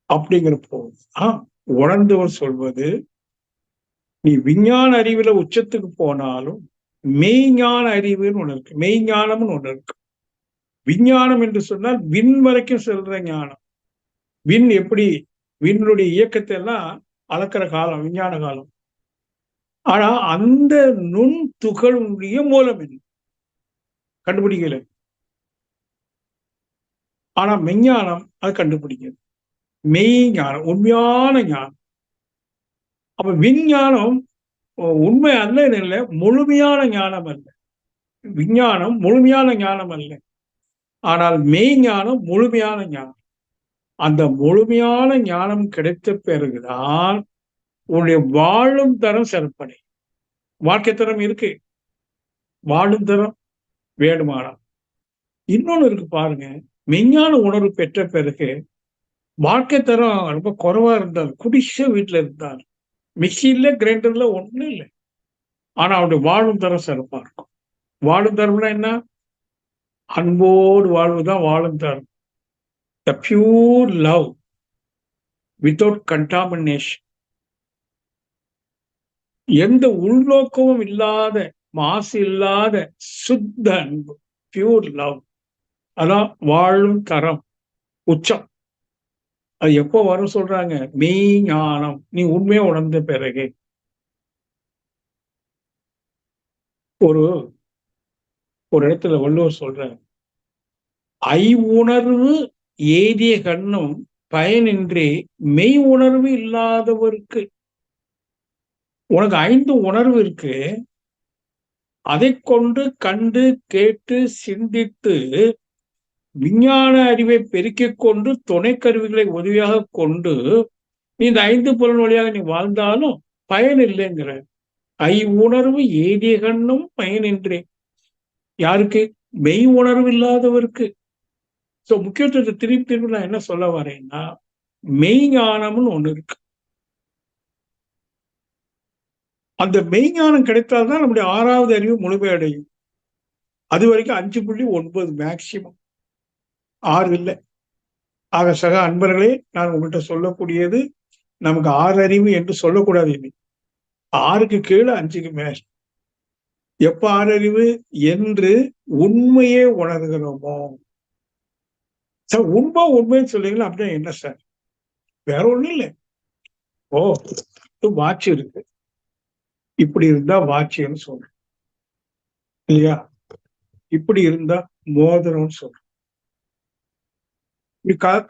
அப்படிங்கிற போது உணர்ந்தவர் சொல்வது, நீ விஞ்ஞான அறிவுல உச்சத்துக்கு போனாலும் மெய்ஞான அறிவுன்னு ஒண்ணு இருக்கு, மெய்ஞானம்னு ஒண்ணு இருக்கு. விஞ்ஞானம் என்று சொன்னால் விண் வரைக்கும் செல்ற ஞானம். விண் எப்படி? விண்ணுடைய இயக்கத்தை எல்லாம் அளக்கிற காலம் விஞ்ஞான காலம். ஆனா அந்த நுண் துகளுடைய மூலம் என்ன கண்டுபிடிக்கல. ஆனா மெஞ்ஞானம் அது கண்டுபிடிக்கிறது. மெய்ஞானம், உண்மையான ஞானம். அப்ப விஞ்ஞானம் உண்மை அல்ல, இல்லை, முழுமையான ஞானம் அல்ல. விஞ்ஞானம் முழுமையான ஞானம் அல்ல, ஆனால் மெய்ஞானம் முழுமையான ஞானம். அந்த முழுமையான ஞானம் கிடைத்த பிறகுதான் உன்னுடைய வாழும் தரம் சிறப்படை. வாழ்க்கை தரம் இருக்கு, வாழும் தரம் வேணுமானம். இன்னொன்னு இருக்கு பாருங்க, மெஞ்ஞான உணர்வு பெற்ற பிறகு வாழ்க்கை தரம் ரொம்ப குறைவா இருந்தால், குடிச வீட்டுல இருந்தால், மிக்சி இல்ல, கிரைண்டர்ல ஒண்ணும் இல்லை, ஆனா அவருடைய வாழும் தரம் சிறப்பா இருக்கும். வாழும் தரம்னா என்ன? அன்போடு வாழ்வுதான் வாழும் தரம். த பியூர் லவ் வித்தவுட் கண்டாமினேஷன். எந்த உள்நோக்கமும் இல்லாத, மாசு இல்லாத சுத்த அன்பு, பியூர் லவ். அதான் வாழும் தரம், உச்சம். அது எப்போ வரும் சொல்றாங்க? மெய் ஞானம், நீ உண்மையை உணர்ந்த பிறகு. ஒரு ஒரு இடத்துல வள்ளுவர் சொல்ற, ஐவுணர்வு ஏதிய கண்ணும் பயனின்றி மெய் உணர்வு இல்லாதவருக்கு. உனக்கு 5 உணர்வு இருக்கு, அதை கொண்டு கண்டு கேட்டு சிந்தித்து விஞ்ஞான அறிவை பெருக்கிக் கொண்டு துணை கருவிகளை உதவியாக கொண்டு நீ இந்த 5 புலன் வழியாக நீ வாழ்ந்தாலும் பயன் இல்லைங்கிற. ஐவுணர்வு ஏதிய கண்ணும் பயனின்றி. யாருக்கு? மெய் உணர்வு இல்லாதவருக்கு. சோ முக்கியத்துவத்தை திருப்பி நான் என்ன சொல்ல வரேன்னா, மெய்ஞானம்னு ஒண்ணு இருக்கு. அந்த மெய்ஞானம் கிடைத்தால்தான் நம்முடைய 6வது அறிவு முழுமையடையும். அது வரைக்கும் 5.9 மேக்சிமம், 6 இல்லை. ஆக சக அன்பர்களே, நான் உங்கள்கிட்ட சொல்லக்கூடியது, நமக்கு 6 அறிவு என்று சொல்லக்கூடாது. இனி 6க்கு கீழே 5க்கு மேல். எப்ப 6 அறிவு என்று உண்மையே உணர்கிறோமோ. சார் உண்மைன்னு சொல்றீங்களா? அப்படின்னா என்ன சார்? வேற ஒண்ணும் இல்லை. ஓ, வாட்ச் இருக்கு, இப்படி இருந்தா வாட்சின்னு சொல்றோம் இல்லையா? இப்படி இருந்தா மோதிரம்னு சொல்றோம்.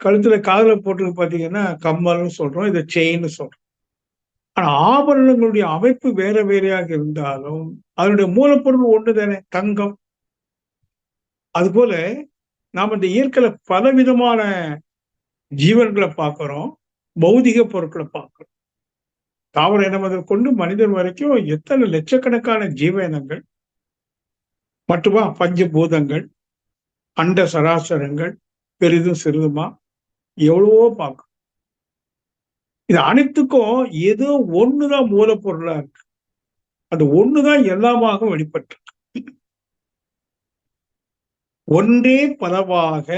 கழுத்துல காதுல போட்டு பாத்தீங்கன்னா கம்மல்னு சொல்றோம், இதை செயின்னு சொல்றோம். ஆனா ஆபரணங்களுடைய அமைப்பு வேற வேறையாக இருந்தாலும் அதனுடைய மூலப்பொருள் ஒண்ணு தானே, தங்கம். அது போல நாம இந்த இயற்கையில பலவிதமான ஜீவன்களை பார்க்கிறோம், பௌதிக பொருட்களை பார்க்கிறோம். தாவர இனம் முதல் கொண்டு மனிதன் வரைக்கும் எத்தனை லட்சக்கணக்கான ஜீவ இனங்கள் மட்டுமா, பஞ்சபூதங்கள், அண்ட சராசரங்கள், பெரிதும் சிறிதுமா எவ்வளவோ பார்க்கும். இது அனைத்துக்கும் ஏதோ ஒண்ணுதான் மூலப்பொருளா இருக்கு. அது ஒண்ணுதான் எல்லாமாக வெளிப்பட்டு, ஒன்றே பலவாக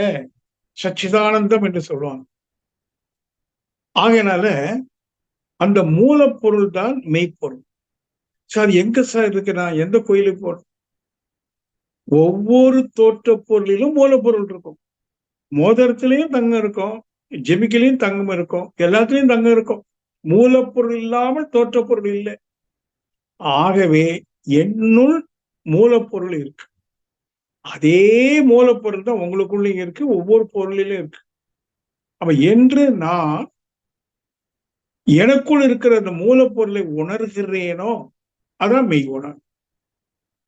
சச்சிதானந்தம் என்று சொல்லுவாங்க. ஆகையினால அந்த மூலப்பொருள் தான் மெய்ப்பொருள். சார் எங்க சார் இருக்கு? நான் எந்த கோயிலுக்கு போறேன்? ஒவ்வொரு தோற்ற பொருளிலும் மூலப்பொருள் இருக்கும். மோதிரத்திலையும் தங்கம் இருக்கும், ஜெமிக்கிலையும் தங்கம் இருக்கும், எல்லாத்துலயும் தங்கம் இருக்கும். மூலப்பொருள் இல்லாமல் தோற்ற பொருள் இல்லை. ஆகவே என்னுள் மூலப்பொருள் இருக்கு. அதே மூலப்பொருள் தான் உங்களுக்குள்ளேயும் இருக்கு, ஒவ்வொரு பொருளிலும் இருக்கு. அப்ப என்று நான் எனக்குள் இருக்கிற அந்த மூலப்பொருளை உணர்கிறேனோ அதான் மெய் உணர்.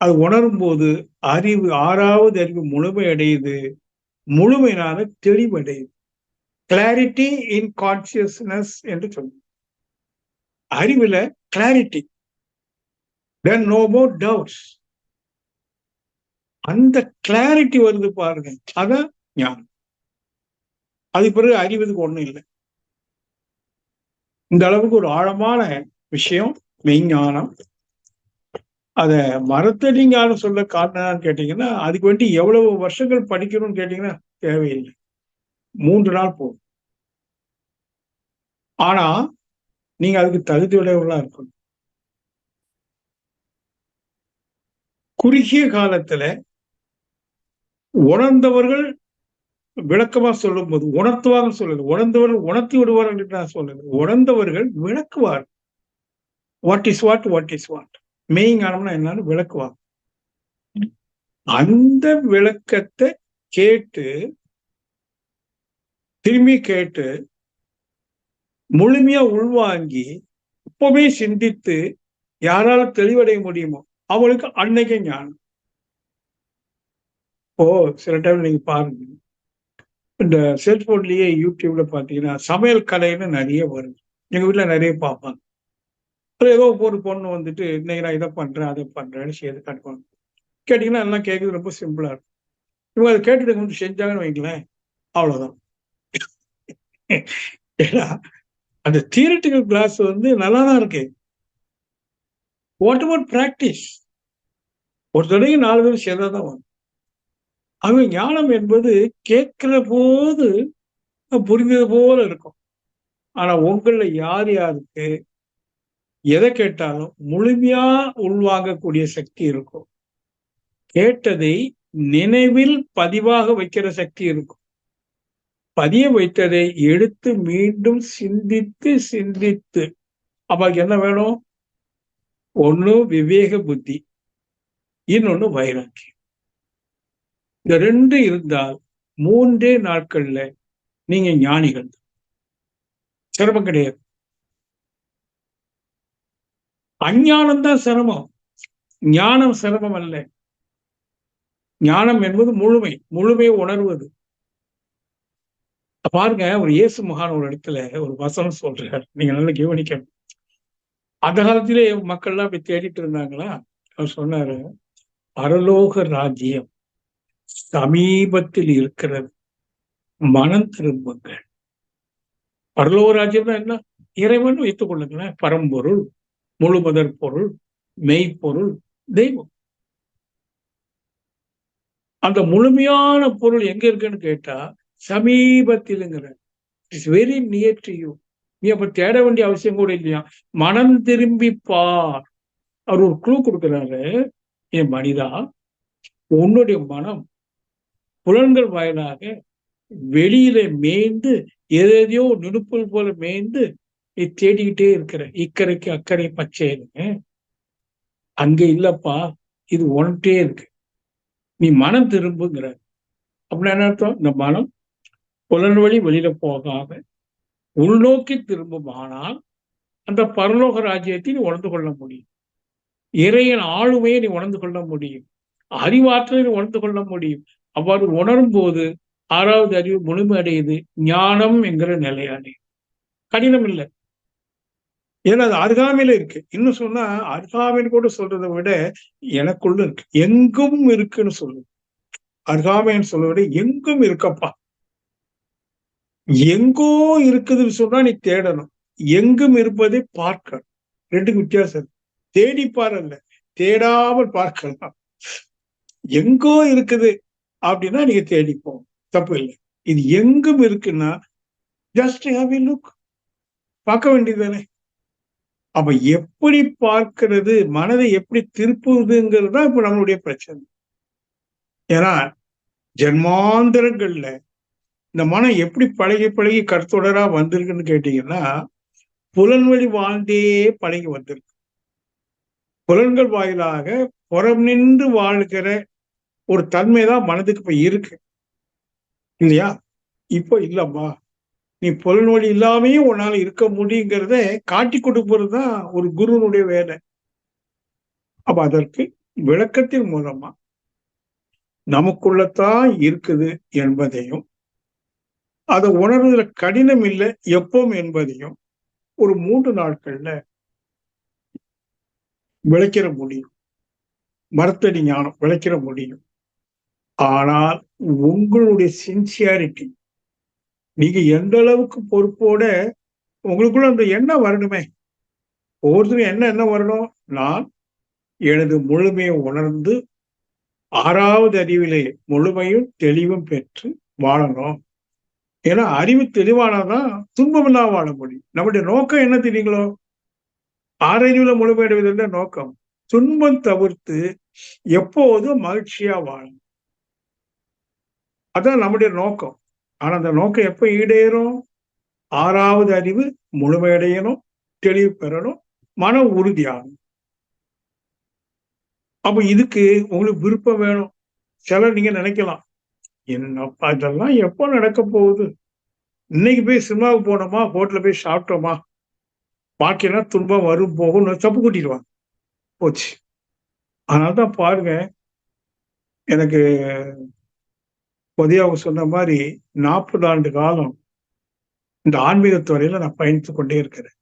அது உணரும் போது அறிவு, ஆறாவது அறிவு முழுமை அடையுது, முழுமையான தெளிவடையுது. கிளாரிட்டி இன் கான்சியஸ்னஸ் என்று சொல்லுவோம். அறிவுல clarity, then no more doubts. அந்த கிளாரிட்டி வருது பாருங்க, அதான் ஞானம். அது பிறகு அறிவதுக்கு ஒண்ணும் இல்லை. இந்த அளவுக்கு ஒரு ஆழமான விஷயம் மெய்ஞானம். அத மரத்தடி ஞானம் சொல்ல காரணம்னு கேட்டீங்கன்னா, அதுக்கு வேண்டி எவ்வளவு வருஷங்கள் படிக்கணும்னு கேட்டீங்கன்னா தேவையில்லை, 3 நாள் போதும். ஆனா நீங்க அதுக்கு தகுதியுடையவர்களா இருக்கணும். குறுகிய காலத்துல உணர்ந்தவர்கள் விளக்கமா சொல்லும் போது, உணர்த்துவாங்க சொல்லுது, உணர்ந்தவர்கள் உணர்த்தி விடுவார்கள் என்று நான் சொல்லுது. உணர்ந்தவர்கள் விளக்குவார். What is what, what is what, மெய்ஞானம்னா என்னன்னு விளக்குவாங்க. அந்த விளக்கத்தை கேட்டு திரும்பி கேட்டு முழுமையா உள்வாங்கி இப்பவே சிந்தித்து யாரால தெளிவடைய முடியுமோ அவளுக்கு அன்னைக்கே ஞானம். இப்போ சில டைம் நீங்க பாருங்க, இந்த செல்போன்லயே யூடியூப்ல பாத்தீங்கன்னா சமையல் கலைன்னு நிறைய வருது. எங்க வீட்டுல நிறைய பார்ப்பாங்க. ஏதோ ஒரு பொண்ணு வந்துட்டு இன்னைக்கு நான் இதை பண்றேன் அதை பண்றேன்னு செய்து காட்டுவாங்க. கேட்டீங்கன்னா எல்லாம் கேட்குறது ரொம்ப சிம்பிளா இருக்கும். இவங்க அதை கேட்டுட்டு வந்து செஞ்சாங்கன்னு வைங்களேன், அவ்வளவுதான். ஏன்னா அந்த தியரிட்டிக்கல் கிளாஸ் வந்து நல்லா தான் இருக்கு. What about practice? ஒரு தடவை 4 பேர் சேர்ந்தாதான் வரும். ஆக ஞானம் என்பது கேட்கிற போது புரிந்தது போல இருக்கும். ஆனா உங்கள யார் யாருக்கு எதை கேட்டாலும் முழுமையா உள்வாங்கக்கூடிய சக்தி இருக்கும். கேட்டதை நினைவில் பதிவாக வைக்கிற சக்தி இருக்கும். பதிய வைத்ததை எடுத்து மீண்டும் சிந்தித்து சிந்தித்து, அவருக்கு என்ன வேணும்? ஒண்ணு விவேக புத்தி, இன்னொன்னு வைராக்கியம். இந்த 2 இருந்தால் 3 நாட்கள்ல நீங்க ஞானிகள். சிரமம் கிடையாது. அஞ்ஞானம் தான் சிரமம், ஞானம் சிரமம் அல்ல. ஞானம் என்பது முழுமையை உணர்வது. பாருங்க, ஒரு இயேசு மகான் ஒரு இடத்துல ஒரு வசனம் சொல்றார், நீங்க நல்லா கவனிக்கணும். அந்த காலத்திலே மக்கள்லாம் போய் தேடிட்டு இருந்தாங்களா, அவர் சொன்னாரு, பரலோக ராஜ்யம் சமீபத்தில் இருக்கிறது, மனம் திரும்புங்கள். பரலோக ராஜ்யம்னா என்ன? இறைவன் வைத்துக் கொள்ளுங்களேன், பரம்பொருள், முழுமுதற் பொருள், மெய்ப்பொருள், தெய்வம். அந்த முழுமையான பொருள் எங்க இருக்குன்னு கேட்டா சமீபத்திலுங்கிற, it's very near to you. நீ அப்ப தேட வேண்டிய அவசியம் கூட இல்லையா. மனம் திரும்பி பார். அவர் ஒரு க்ளூ கொடுக்கிறாரு, என் மனிதா, உன்னுடைய மனம் புலன்கள் வாயிலாக வெளியில மேய்ந்து எதையோ நுணுப்புல் போல மேய்ந்து நீ தேடிக்கிட்டே இருக்கிற. இக்கரைக்கு அக்கறை பச்சைன்னு அங்க இல்லப்பா, இது உன்கிட்டே இருக்கு, நீ மனம் திரும்புங்கிற. அப்படின்னா என்ன அர்த்தம்? இந்த மனம் புலன் வழி வெளியில போகாம உள்நோக்கி திரும்புமானால் அந்த பரலோக ராஜ்யத்தை நீ உணர்ந்து கொள்ள முடியும். இறையின் ஆளுமையை நீ உணர்ந்து கொள்ள முடியும். அறிவாற்றலை நீ உணர்ந்து கொள்ள முடியும். அவ்வாறு உணரும் போது 6வது அறிவு முழுமை அடையுது, ஞானம் என்கிற நிலையானே. கடினம் இல்லை, ஏன்னா அது அருகாமையில இருக்கு. இன்னும் சொன்னா அருகாமைன்னு கூட சொல்றதை விட எனக்குள்ள இருக்கு, எங்கும் இருக்குன்னு சொல்லுது. அருகாமைன்னு சொல்ல விட எங்கும் இருக்கப்பா. எங்கோ இருக்குதுன்னு சொன்னா நீ தேடணும், எங்கும் இருப்பதை பார்க்கணும். 2க்கு வித்தியாசம். தேடிப்பார் அல்ல, தேடாமல் பார்க்கலாம். எங்கோ இருக்குது அப்படின்னா நீங்க தேடிப்போம், தப்பு இல்லை. இது எங்கும் இருக்குன்னா ஜஸ்ட் ஹேவ் எ லுக். பார்க்க வேண்டியதுதானே. அப்ப எப்படி பார்க்கிறது, மனதை எப்படி திருப்புவதுங்கிறது தான் இப்ப நம்மளுடைய பிரச்சனை. ஏன்னா ஜென்மாந்தரங்கள்ல இந்த மனம் எப்படி பழகி பழகி கருத்தொடரா வந்திருக்குன்னு கேட்டீங்கன்னா, புலன்வழி வாழ்ந்தே பழகி வந்திருக்கு. புலன்கள் வாயிலாக புறம் நின்று வாழ்கிற ஒரு தன்மை தான் மனதுக்கு இப்ப இருக்கு இல்லையா? இப்போ இல்லம்மா, நீ புலன்வழி இல்லாமையும் உன்னால இருக்க முடியுங்கிறத காட்டி கொடுப்பது தான் ஒரு குருனுடைய வேலை. அப்ப அதற்கு விளக்கத்தின் மூலமா நமக்குள்ளத்தான் இருக்குது என்பதையும், அதை உணர்வதில் கடினம் இல்லை எப்பவும் என்பதையும் ஒரு 3 நாட்கள்ல விளக்கிற முடியும். மரத்தடி ஞானம் விளக்கிற முடியும். ஆனால் உங்களுடைய சின்சியாரிட்டி, நீங்க எந்த அளவுக்கு பொறுப்போட உங்களுக்குள்ள அந்த எண்ணம் வரணுமே. ஒவ்வொருத்தரும் என்ன வரணும், நான் எனது முழுமையை உணர்ந்து 6வது அறிவிலே முழுமையும் தெளிவும் பெற்று வாழணும். ஏன்னா அறிவு தெளிவானாதான் துன்பம் இல்லாம வாழ முடியும். நம்முடைய நோக்கம் என்ன தெரியுங்களோ? 6 அறிவுல முழுமையடைவதில்லை நோக்கம். துன்பம் தவிர்த்து எப்போதும் மகிழ்ச்சியா வாழும். அதான் நம்முடைய நோக்கம். ஆனா அந்த நோக்கம் எப்ப ஈடேறும்? 6வது அறிவு முழுமையடையணும், தெளிவு பெறணும், மன உறுதியாகும். அப்ப இதுக்கு உங்களுக்கு விருப்பம் வேணும். சிலர் நீங்க நினைக்கலாம், என்னப்பா இதெல்லாம் எப்போ நடக்க போகுது? இன்னைக்கு போய் சினிமாவுக்கு போனோமா, ஹோட்டல்ல போய் சாப்பிட்டோமா, பாக்கியெல்லாம் துன்பம் வரும் போகும் தப்பு கூட்டிடுவாங்க, போச்சு. அதனால்தான் பாருங்க, எனக்கு பொதியாக சொன்ன மாதிரி 40 ஆண்டு காலம் இந்த ஆன்மீக துறையில நான் பயணித்துக் கொண்டே இருக்கிறேன்.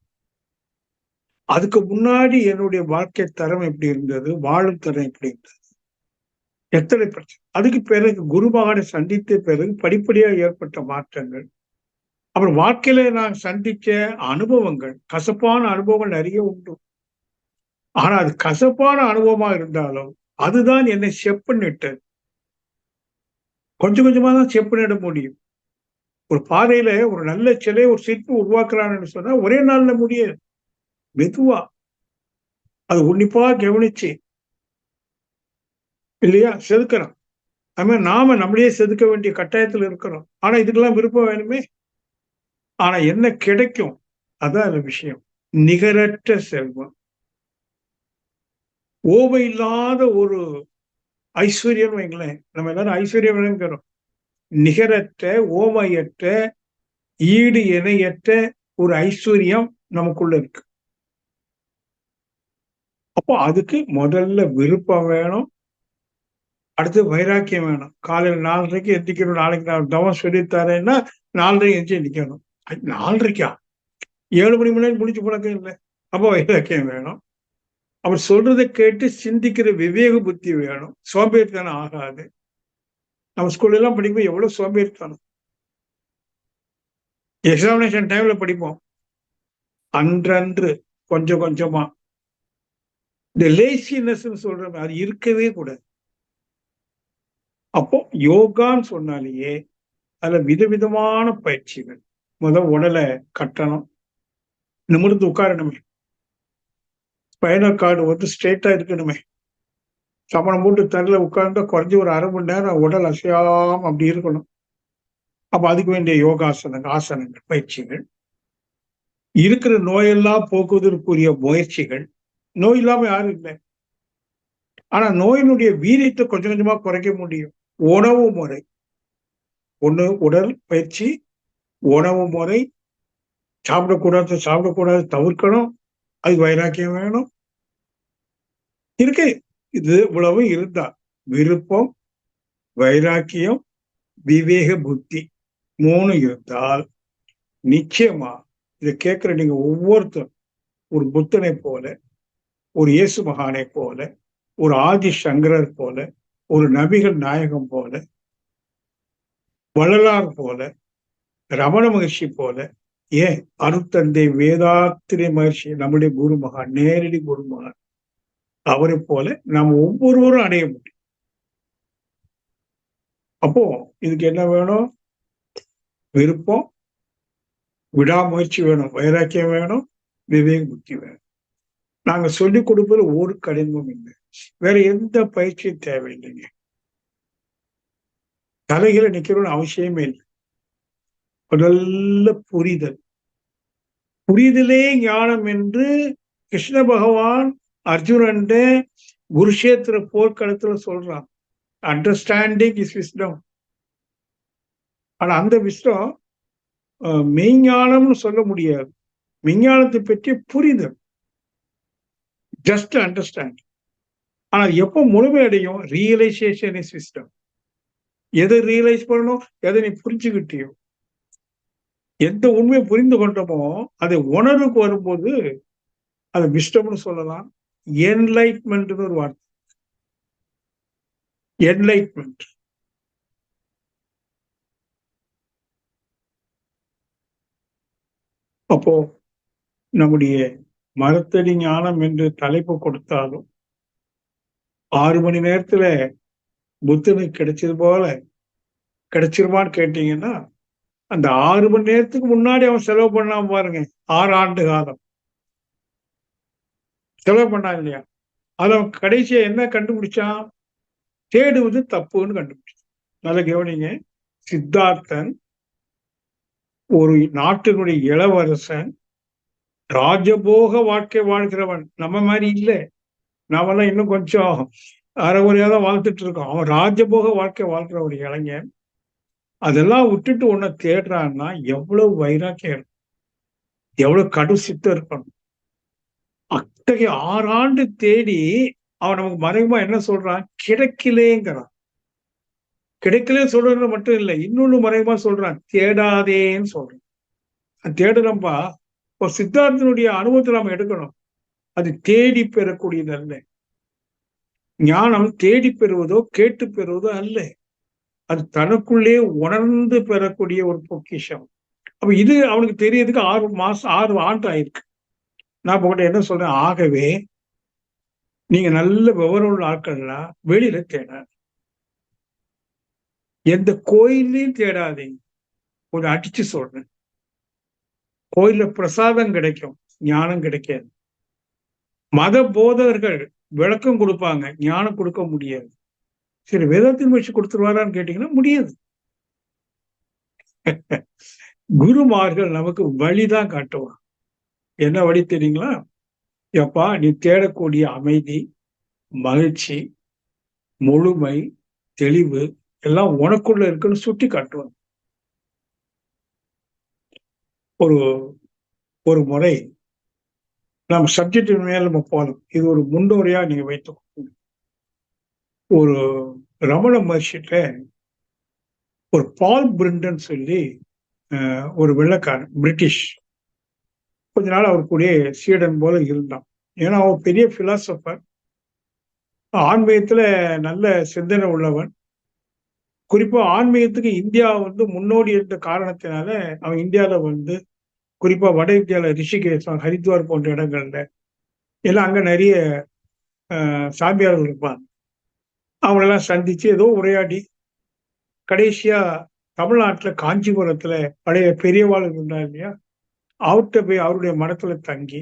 அதுக்கு முன்னாடி என்னுடைய வாழ்க்கை தரம் எப்படி இருந்தது, வாழும் தரம் எப்படி இருந்தது, எத்தனை பிரச்சனை. அதுக்கு பிறகு குருமகானை சந்தித்த பிறகு படிப்படியா ஏற்பட்ட மாற்றங்கள், அப்புறம் வாழ்க்கையில நான் சந்திச்ச அனுபவங்கள், கசப்பான அனுபவங்கள் நிறைய உண்டு. ஆனா அது கசப்பான அனுபவமா இருந்தாலும் அதுதான் என்னை செப்பனிட்டது. கொஞ்சம் கொஞ்சமா தான் செப்பனிட முடியும். ஒரு பாதையில ஒரு நல்ல சிலையை ஒரு சிற்பி உருவாக்குறான்னு சொன்னா ஒரே நாள்ல முடியாது. மெதுவா அது உன்னிப்பா கவனிச்சு இல்லையா செதுக்கிறோம். அது மாதிரி நாம நம்மளையே செதுக்க வேண்டிய கட்டாயத்துல இருக்கிறோம். ஆனா இதுக்கெல்லாம் விருப்பம் வேணுமே. ஆனா என்ன கிடைக்கும், அதான் அந்த விஷயம். நிகரற்ற செல்வம், ஓவை இல்லாத ஒரு ஐஸ்வர்யம் வைங்களேன். நம்ம எல்லாரும் ஐஸ்வர்யம் விளங்குறோம். நிகரற்ற, ஓமையற்ற, ஈடு இணையற்ற ஒரு ஐஸ்வர்யம் நமக்குள்ள இருக்கு. அப்போ அதுக்கு முதல்ல விருப்பம் வேணும், அடுத்து வைராக்கியம் வேணும். காலையில் 4:30 எந்திக்கணும். நாளைக்கு நான் தவம் சொல்லித்தரேன்னா 4:30 எந்திரிச்சு எந்திக்கணும். 4:30 7 மணி முன்னாடி முடிச்சு பழக்கம் இல்லை. அப்போ வைராக்கியம் வேணும். அவர் சொல்றதை கேட்டு சிந்திக்கிற விவேக புத்தி வேணும். சோம்பேறித்தனம் ஆகாது. நம்ம ஸ்கூல்ல எல்லாம் படிக்கும்போது எவ்வளவு சோம்பேறித்தனம். எக்ஸாமினேஷன் டைம்ல படிப்போம், அன்றன்று கொஞ்சம் கொஞ்சமா. இந்த லேசினஸ் சொல்றோம், அது இருக்கவே கூடாது. அப்போ யோகான்னு சொன்னாலேயே அதுல விதவிதமான பயிற்சிகள். உடலை கட்டணும், நிமிர்ந்து உட்காரணுமே, ஸ்பைனல் கார்டு ஸ்ட்ரெயிட்டா இருக்கணுமே. சமணம் போட்டு தரையில உட்கார்ந்தா குறைஞ்சி ஒரு 1/2 மணி நேரம் உடல் அசையாம அப்படி இருக்கணும். அப்ப அதுக்கு வேண்டிய யோகாசனங்கள், ஆசனங்கள், பயிற்சிகள், இருக்கிற நோயெல்லாம் போக்குவதற்குரிய முயற்சிகள். நோய் இல்லாம யாரும் இல்லை. ஆனா நோயினுடைய வீரியத்தை கொஞ்சம் கொஞ்சமா குறைக்க முடியும். உணவு முறை ஒண்ணு, உடல் பயிற்சி, உணவு முறை, சாப்பிடக்கூடாது தவிர்க்கணும். அது வைராக்கியம் வேணும். இருக்கு. இது இவ்வளவு இருந்தா விருப்பம், வைராக்கியம், விவேக புத்தி 3 இருந்தால் நிச்சயமா இதை கேட்கிற நீங்க ஒவ்வொருத்தரும் ஒரு புத்தனை போல, ஒரு இயேசு மகானை போல, ஒரு ஆதி சங்கரர் போல, ஒரு நபிகள் நாயகம் போல, வள்ளலார் போல, ரமண மகிழ்ச்சி போல, ஏன் அருட்தந்தை வேதாத்திரி மகிழ்ச்சி, நம்முடைய குருமகான், நேரடி குருமகான், அவரை போல நாம் ஒவ்வொருவரும் அடைய முடியும். அப்போ இதுக்கு என்ன வேணும்? விருப்பம், விடாமுயற்சி வேணும், வைராக்கியம் வேணும், விவேக புத்தி வேணும். நாங்க சொல்லிக் கொடுப்பது ஒரு கடினமும் இல்லை. வேற எந்த பயிற்சியும் தேவையில்லைங்க. தலைகளை நிக்கணும்னு அவசியமே இல்லை. முதல்ல புரிதல். புரிதலே ஞானம் என்று கிருஷ்ண பகவான் அர்ஜுனன் குருஷேத்திர போர்க்களத்துல சொல்றான். Understanding is wisdom. ஆனா அந்த விஸ்டம் மெய்ஞானம்னு சொல்ல முடியாது. மெய்ஞானத்தை பற்றி புரிதல், ஜஸ்ட் அண்டர்ஸ்டாண்ட். ஆனா எப்போ முழுமையடையும்? Realisation is wisdom. எதை ரியலைஸ் பண்ணணும், எதை நீ புரிஞ்சுக்கிட்டியோ, எந்த உண்மையை புரிந்து கொண்டோமோ அதை உணர்வுக்கு வரும்போது அது விஸ்டம்னு சொல்லலாம். என்லைட்மெண்ட்னு ஒரு வார்த்தை. என்லைட்மெண்ட். அப்போ நம்முடைய மரத்தடி ஞானம் என்று தலைப்பு கொடுத்தாலும் 6 மணி நேரத்துல புத்தனுக்கு கிடைச்சது போல கிடைச்சிருமான்னு கேட்டீங்கன்னா, அந்த 6 மணி நேரத்துக்கு முன்னாடி அவன் செலவு பண்ணாம பாருங்க. 6 ஆண்டு காலம் செலவு பண்ணான் இல்லையா? அது அவன் கடைசியா என்ன கண்டுபிடிச்சான்? தேடுவது தப்புன்னு கண்டுபிடிச்சான். நல்ல கவனிங்க. சித்தார்த்தன் ஒரு நாட்டினுடைய இளவரசன், ராஜபோக வாழ்க்கை வாழ்கிறவன். நம்ம மாதிரி இல்லை. நாமெல்லாம் இன்னும் கொஞ்சம் அறகுறையா தான் வாழ்த்துட்டு இருக்கோம். அவன் ராஜபோக வாழ்க்கை வாழ்கிற ஒரு இளைஞன். அதெல்லாம் விட்டுட்டு உன்னை தேடுறான்னா எவ்வளவு வைராக்கியம் இருக்கும், எவ்வளவு கடு சித்தம் இருக்கணும். அத்தகைய 6 ஆண்டு தேடி அவன் நமக்கு மறைமுகமா என்ன சொல்றான்? கிடைக்கலேங்கிறான். கிடைக்கலே சொல்றது மட்டும் இல்லை, இன்னொன்னு மறைமுகமா சொல்றான், தேடாதேன்னு சொல்றான். தேடணும்பா. ஒரு சித்தார்த்தனுடைய அனுபவத்தை நாம எடுக்கணும். அது தேடி பெறக்கூடியது அல்ல. ஞானம் தேடி பெறுவதோ கேட்டு பெறுவதோ அல்ல. அது தனக்குள்ளே உணர்ந்து பெறக்கூடிய ஒரு பொக்கிஷம். அப்ப இது அவனுக்கு தெரியறதுக்கு 6 ஆண்டு ஆயிருக்கு. நான் உங்கள்கிட்ட என்ன சொல்றேன்? ஆகவே நீங்க நல்ல விவரம் உள்ள ஆட்கள்லாம் வெளியில தேடாது, எந்த கோயிலையும் தேடாதீங்க. கொஞ்சம் அடிச்சு சொல்றேன். கோயில்ல பிரசாதம் கிடைக்கும், ஞானம் கிடைக்காது. மத போதகர்கள் விளக்கம் கொடுப்பாங்க, ஞானம் கொடுக்க முடியாது. சரி, வேதத்தின் வச்சு கொடுத்துருவாரான்னு கேட்டீங்கன்னா முடியாது. குருமார்கள் நமக்கு வழிதான் காட்டுவான். என்ன வழி தெரியுங்களா? எப்பா, நீ தேடக்கூடிய அமைதி, மகிழ்ச்சி, முழுமை, தெளிவு எல்லாம் உனக்குள்ள இருக்குன்னு சுட்டி காட்டுவாங்க. ஒரு ஒரு முறை நம்ம சப்ஜெக்ட் மேல நம்ம போகணும். இது ஒரு முன்னுரையா நீங்க வைத்துக்கோங்க. ஒரு ரமண மகர்ஷிட்ட ஒரு பால் பிரிண்டன் சொல்லி ஒரு வெள்ளைக்காரன், பிரிட்டிஷ், கொஞ்ச நாள் அவர் கூட சீடன் போல இருந்தான். ஏன்னா அவன் பெரிய பிலாசபர், ஆன்மீகத்துல நல்ல சிந்தனை உள்ளவன். குறிப்பா ஆன்மீகத்துக்கு இந்தியா முன்னோடி இருந்த காரணத்தினால அவன் இந்தியாவில குறிப்பா வட இந்தியாவில ரிஷிகேஷம், ஹரித்வார் போன்ற இடங்கள்ல எல்லாம் அங்க நிறைய சாமியார்கள் இருப்பாங்க. அவங்களெல்லாம் சந்திச்சு ஏதோ உரையாடி கடைசியா தமிழ்நாட்டுல காஞ்சிபுரத்துல பழைய பெரியவாள் இருந்தார் இல்லையா, அவர்கிட்ட போய் அவருடைய மடத்துல தங்கி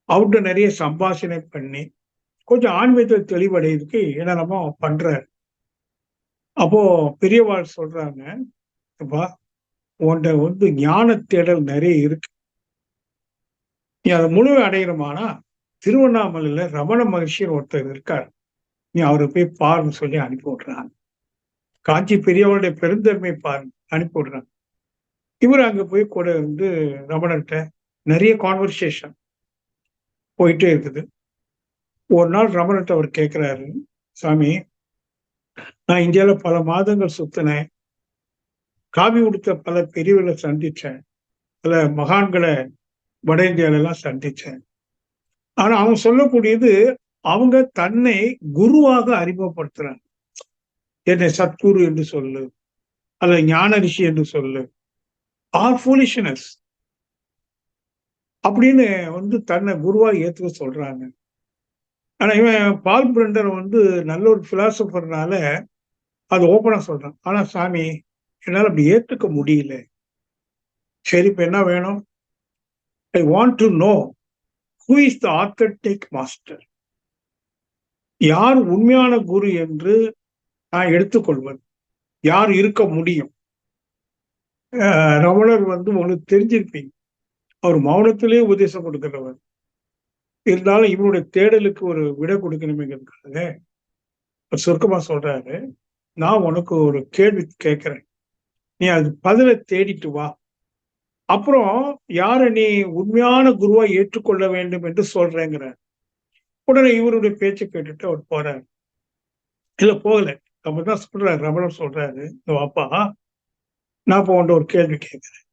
அவர்கிட்ட நிறைய சம்பாஷணை பண்ணி கொஞ்சம் ஆன்மீகத்தை தெளிவடைறதுக்கு என்னென்னமோ பண்றாரு. அப்போ பெரியவாள் சொல்றாங்க, அப்பா உன்கிட்ட ஞான தேடல் நிறைய இருக்கு, நீ அதை முழுமை அடையணுமானா திருவண்ணாமலையில ரமண மகர்ஷியர் ஒருத்தர் இருக்கார், நீ அவரை போய் பாருன்னு சொல்லி அனுப்பி விடுறாங்க. காஞ்சி பெரியவருடைய பெருந்தன்மை பாருங்க அனுப்பி விடுறாங்க. இவர் அங்க போய் கூட ரமணர்கிட்ட நிறைய கான்வர்சேஷன் போயிட்டே இருக்குது. ஒரு நாள் ரமணர்கிட்ட அவர் கேட்கிறாரு, சாமி, நான் இந்தியாவில பல மாதங்கள் சுத்தினேன், காவி உடுத்த பல பெரியவர்களை சந்திச்சேன், பல மகான்களை வட இந்தியாவில எல்லாம் சந்திச்சேன். ஆனா அவங்க சொல்லக்கூடியது, அவங்க தன்னை குருவாக அறிமுகப்படுத்துறாங்க. என்னை சத்குரு என்று சொல்லு, அல்ல ஞான ரிஷி என்று சொல்லு, ஆர் ஃபூலிஷ்னஸ் அப்படின்னு தன்னை குருவா ஏத்துக்க சொல்றாங்க. ஆனா இவன் பால் பிரெண்டர் நல்ல ஒரு பிலாசபர்னால அது ஓப்பனா சொல்றான். ஆனா சாமி, என்னால அப்படி ஏத்துக்க முடியல. சரி, இப்ப என்ன வேணும்? I want to know who is the authentic master. யார் உண்மையான குரு என்று நான் எடுத்துக்கொள்வது? யார் இருக்க முடியும்? ரமணர் உங்களுக்கு தெரிஞ்சிருப்பீங்க, அவர் மௌனத்திலே உபதேசம் கொடுக்கிறவர். இருந்தாலும் இவருடைய தேடலுக்கு ஒரு விடை கொடுக்கணுமேங்கிறதுக்காக சுருக்கமா சொல்றாரு, நான் உனக்கு ஒரு கேள்வி கேட்கிறேன், நீ அது பதிலை தேடிட்டு வா, அப்புறம் யாரை நீ உண்மையான குருவா ஏற்றுக்கொள்ள வேண்டும் என்று சொல்றேங்கிற. உடனே இவருடைய பேச்சை கேட்டுட்டு அவர் போறாரு. இல்ல, போகல. அப்பதான் சொல்றாரு, ரமணர் சொல்றாரு, வாப்பா, நான் இப்போ உன்ட்ட ஒரு கேள்வி கேட்கிறேன்.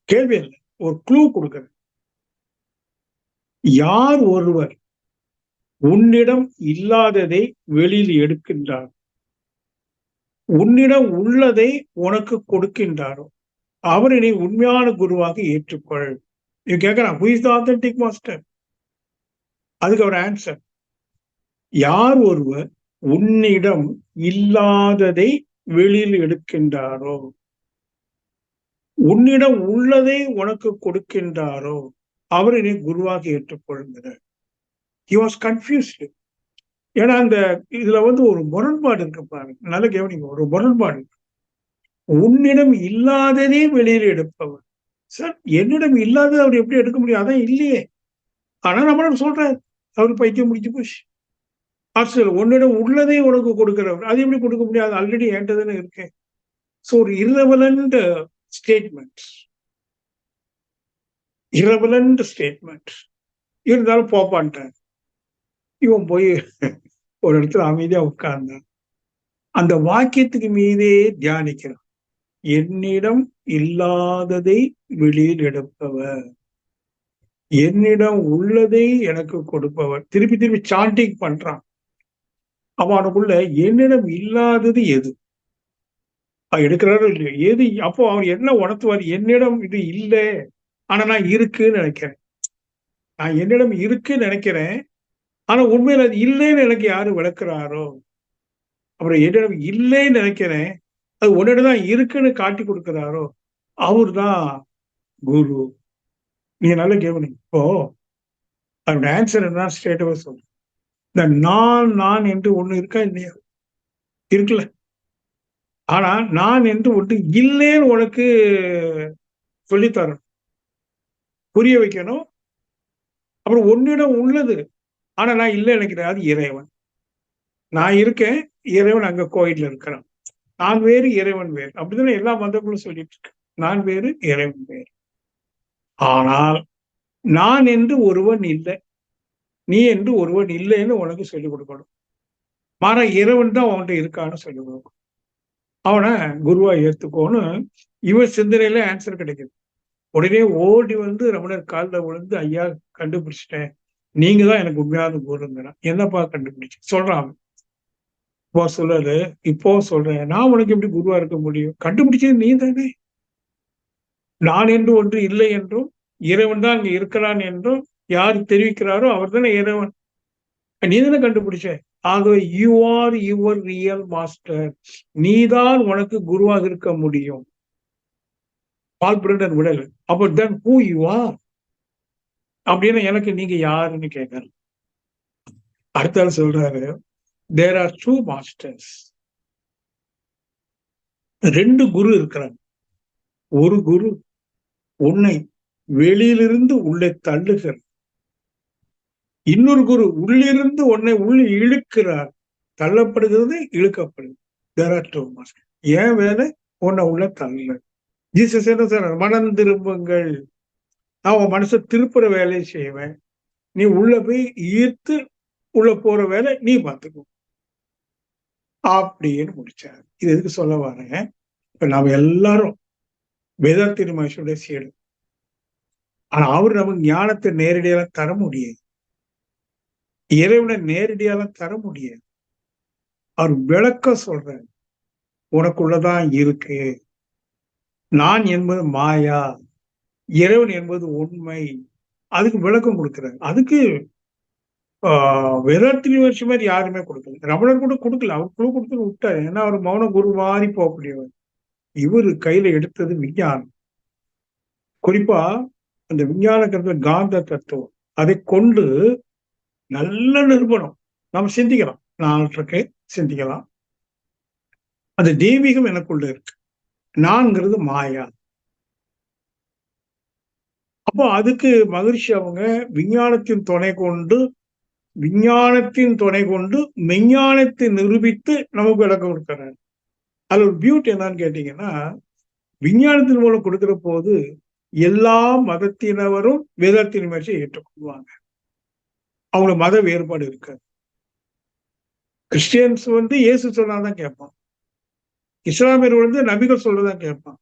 கேள்வி இல்லை, ஒரு க்ளூ கொடுக்குறேன். யார் ஒருவர் உன்னிடம் இல்லாததை வெளியில் எடுக்கின்றார், உன்னிடம் உள்ளதை உனக்கு கொடுக்கின்றாரோ அவரை நீ உண்மையான குருவாக ஏற்றுக்கொள். நீ கேட்கிறான், who is the authentic master? அதுக்கு அவர் ஆன்சர், யார் ஒருவர் உன்னிடம் இல்லாததை வெளியில் எடுக்கின்றாரோ, உன்னிடம் உள்ளதை உனக்கு கொடுக்கின்றாரோ அவரை நீ குருவாக ஏற்றுக்கொள்கிறார். He was confused. ஏன்னா அந்த இதுல ஒரு முரண்பாடு இருக்கு பாருங்க, நல்ல கவனிங்க, ஒரு முரண்பாடு. உன்னிடம் இல்லாததே வெளியில் எடுப்பவர். சார், என்னிடம் இல்லாதது அவர் எப்படி எடுக்க முடியும்? அதான் இல்லையே. ஆனா நம்ம சொல்றாரு, அவரு பைத்தியம் முடிச்சு போச்சு. ஆக்சுவல் உன்னிடம் உள்ளதே உனக்கு கொடுக்கிறவர், அது எப்படி கொடுக்க முடியாது? ஆல்ரெடி ஏன்ட்டதுன்னு இருக்கு. ஸோ ஒரு இரவலண்ட் ஸ்டேட்மெண்ட், இருந்தாலும் போப்பான்ட்டார். இவன் போய் ஒரு இடத்துல அமைதியா உட்கார்ந்தான். அந்த வாக்கியத்துக்கு மீதே தியானிக்கிறான். என்னிடம் இல்லாததை வெளியில் எடுப்பவர், என்னிடம் உள்ளதை எனக்கு கொடுப்பவர். திருப்பி திருப்பி சாண்டிங் பண்றான். அவனுக்குள்ள என்னிடம் இல்லாதது எது எடுக்கிறாரோ இல்லையோ, எது அப்போ அவர் என்ன உணர்த்துவார்? என்னிடம் இது இல்லை, ஆனா நான் இருக்குன்னு நினைக்கிறேன். நான் என்னிடம் இருக்குன்னு நினைக்கிறேன், ஆனா உண்மையில அது இல்லைன்னு எனக்கு யாரு விளக்குறாரோ, அப்புறம் என்னிடம் இல்லைன்னு நினைக்கிறேன், அது உன்னிடம் தான் இருக்குன்னு காட்டி கொடுக்கிறாரோ, அவர் தான் குரு. நீங்க நல்ல கவனி. இப்போ அதோட ஆன்சர் என்ன? ஸ்ட்ரெயிட்டாவே சொல்றேன். இந்த நான் என்று ஒண்ணு இருக்கா இல்லையா? இருக்குல்ல. ஆனா நான் என்று ஒன்று இல்லைன்னு உனக்கு சொல்லித்தரணும், புரிய வைக்கணும். அப்புறம் உன்னிடம் உள்ளது, ஆனா நான் இல்லை நினைக்கிறேன், அது இறைவன். நான் இருக்கேன், இறைவன் அங்க கோயில்ல இருக்கிறான். நான் வேறு, இறைவன் வேறு. அப்படித்தானே எல்லா மதங்களும் சொல்லிட்டு இருக்கு. நான் வேறு, இறைவன் வேறு. ஆனால் நான் என்று ஒருவன் இல்லை, நீ என்று ஒருவன் இல்லைன்னு உனக்கு சொல்லிக் கொடுக்கணும். மாறா இறைவன் தான் அவன்கிட்ட இருக்கான்னு சொல்லிக் கொடுக்கணும். அவனை குருவா ஏத்துக்கோன்னு இவன் சிந்தனையில ஆன்சர் கிடைக்குது. உடனே ஓடி ரமணர் காலில் விழுந்து, ஐயா கண்டுபிடிச்சிட்டேன், நீங்க தான் எனக்கு உண்மையான குருங்கிறான். என்னப்பா கண்டுபிடிச்சு சொல்றான்? இப்போ சொல்லு, இப்போ சொல்றேன், நான் உனக்கு எப்படி குருவா இருக்க முடியும்? கண்டுபிடிச்சது நீ தானே. நான் என்று ஒன்று இல்லை என்றும் இறைவன் தான் அங்க இருக்கிறான் என்றும் யார் தெரிவிக்கிறாரோ அவர் தானே இறைவன். நீ தானே கண்டுபிடிச்ச. ஆகவே you are your real master. நீதான் உனக்கு குருவாக இருக்க முடியும். பால் பிரண்டன் விடல். அப்ப தென் ஹூ யூ ஆர் அப்படின்னு எனக்கு நீங்க யாருன்னு கேட்கற. அடுத்த சொல்றாரு, தேர் ஆர் டூ மாஸ்டர்ஸ். ரெண்டு குரு இருக்கிறாங்க. ஒரு குரு உன்னை வெளியிலிருந்து உள்ளே தள்ளுகிறார், இன்னொரு குரு உள்ளிருந்து உன்னை உள்ளே இழுக்கிறார். தள்ளப்படுகிறது, இழுக்கப்படுது. There are two master. ஏன் வேலை? உன்னை உள்ள தள்ள. ஜீசஸ் என்ன சொல்றார்? மனம் திரும்புங்கள், நான் உன் மனசை திருப்புற வேலையை செய்வேன், நீ உள்ள போய் ஈர்த்து உள்ள போற வேலை நீ பார்த்துக்கோ அப்படின்னு முடிச்சாரு. இது எதுக்கு சொல்ல வரேன்? இப்ப நாம எல்லாரும் வேதாத்திரி மகேஷோட சீடு. ஆனா அவர் நமக்கு ஞானத்தை நேரடியாக தர முடியாது, இறைவனை நேரடியாக தர முடியாது. அவர் விளக்க சொல்றாரு, உனக்குள்ளதான் இருக்கு, நான் என்பது மாயா, இறைவன் என்பது உண்மை. அதுக்கு விளக்கம் கொடுக்கிறார். அதுக்கு வேதாத்திரி வருஷம் மாதிரி யாருமே கொடுக்கல. ரமணர் கூட கொடுக்கல, அவர் குழு கொடுத்து விட்டாரு. ஏன்னா அவர் மௌன குரு மாறி போகக்கூடியவர். இவரு கையில எடுத்தது விஞ்ஞானம். குறிப்பா அந்த விஞ்ஞான கருத்து காந்த தத்துவம் அதை கொண்டு நல்ல நிரூபணம் நாம் சிந்திக்கலாம். நான் சிந்திக்கலாம். அந்த தெய்வீகம் எனக்குள்ள இருக்கு, நான்கிறது மாயா. அப்போ அதுக்கு மகிழ்ச்சி அவங்க விஞ்ஞானத்தின் துணை கொண்டு மெஞ்ஞானத்தை நிரூபித்து நமக்கு விளக்கம் கொடுக்கிறாரு. அது ஒரு பியூட்டி என்னன்னு கேட்டீங்கன்னா, விஞ்ஞானத்தின் மூலம் கொடுக்கிற போது எல்லா மதத்தினரும் வேதாத்தின் முயற்சியை ஏற்றுக்கொள்வாங்க. அவங்கள மத வேறுபாடு இருக்காது. கிறிஸ்டியன்ஸ் இயேசு சொன்னாதான் கேட்பான், இஸ்லாமியர்கள் நபிகள் சொல்றதான் கேட்பான்,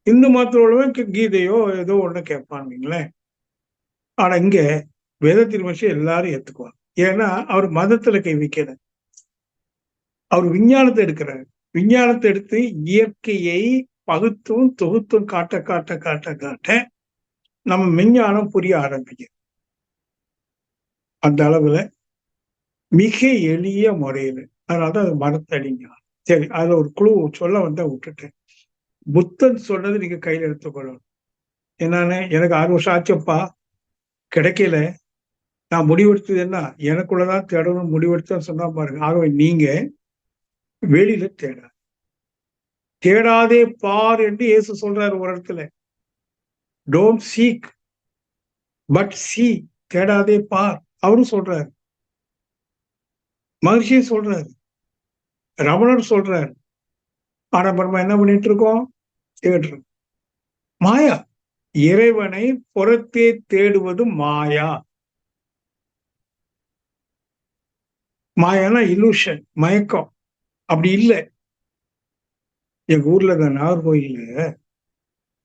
இந்து மதத்தோட கீதையோ ஏதோ ஒண்ணு கேட்பான். ஆனா இங்க வேதத்தின் விஷயம் எல்லாரும் ஏத்துக்குவாங்க. ஏன்னா அவர் மதத்துல கை வைக்கல, அவர் விஞ்ஞானத்தை எடுக்கிறார். விஞ்ஞானத்தை எடுத்து இயற்கையை பகுத்தும் தொகுத்தும் காட்ட காட்ட காட்ட காட்ட நம்ம விஞ்ஞானம் புரிய ஆரம்பிக்கும். அந்த அளவுல மிக எளிய முறையில. அதனாலதான் அது மரத்தடிங்க. சரி, அதுல ஒரு குழு சொல்ல விட்டுட்டேன். புத்தன் சொன்னது நீங்க கையில எடுத்துக்கொள்ளணும். என்னன்னு, எனக்கு 6 வருஷம் ஆச்சப்பா, கிடைக்கல, நான் முடிவெடுத்தது என்ன, எனக்குள்ளதான் தேடணும் முடிவெடுத்தேன்னு சொன்னா பாருங்க. ஆகவே நீங்க வெளியில தேடாதே பார் என்று இயேசு சொல்றாரு ஒரு இடத்துல. டோன்ட் சீக் பட் சி, தேடாதே பார் அவரும் சொல்றாரு, மகிழ்ச்சியும் சொல்றாரு, ரமணர் சொல்றாரு. ஆனா நம்ம என்ன பண்ணிட்டு இருக்கோம்? தேடுறோம். மாயா. இறைவனை புறத்தே தேடுவது மாயா. மாயானா இல்லூஷன், மயக்கம். அப்படி இல்லை. எங்க ஊர்ல தான் நாகர்கோயில்ல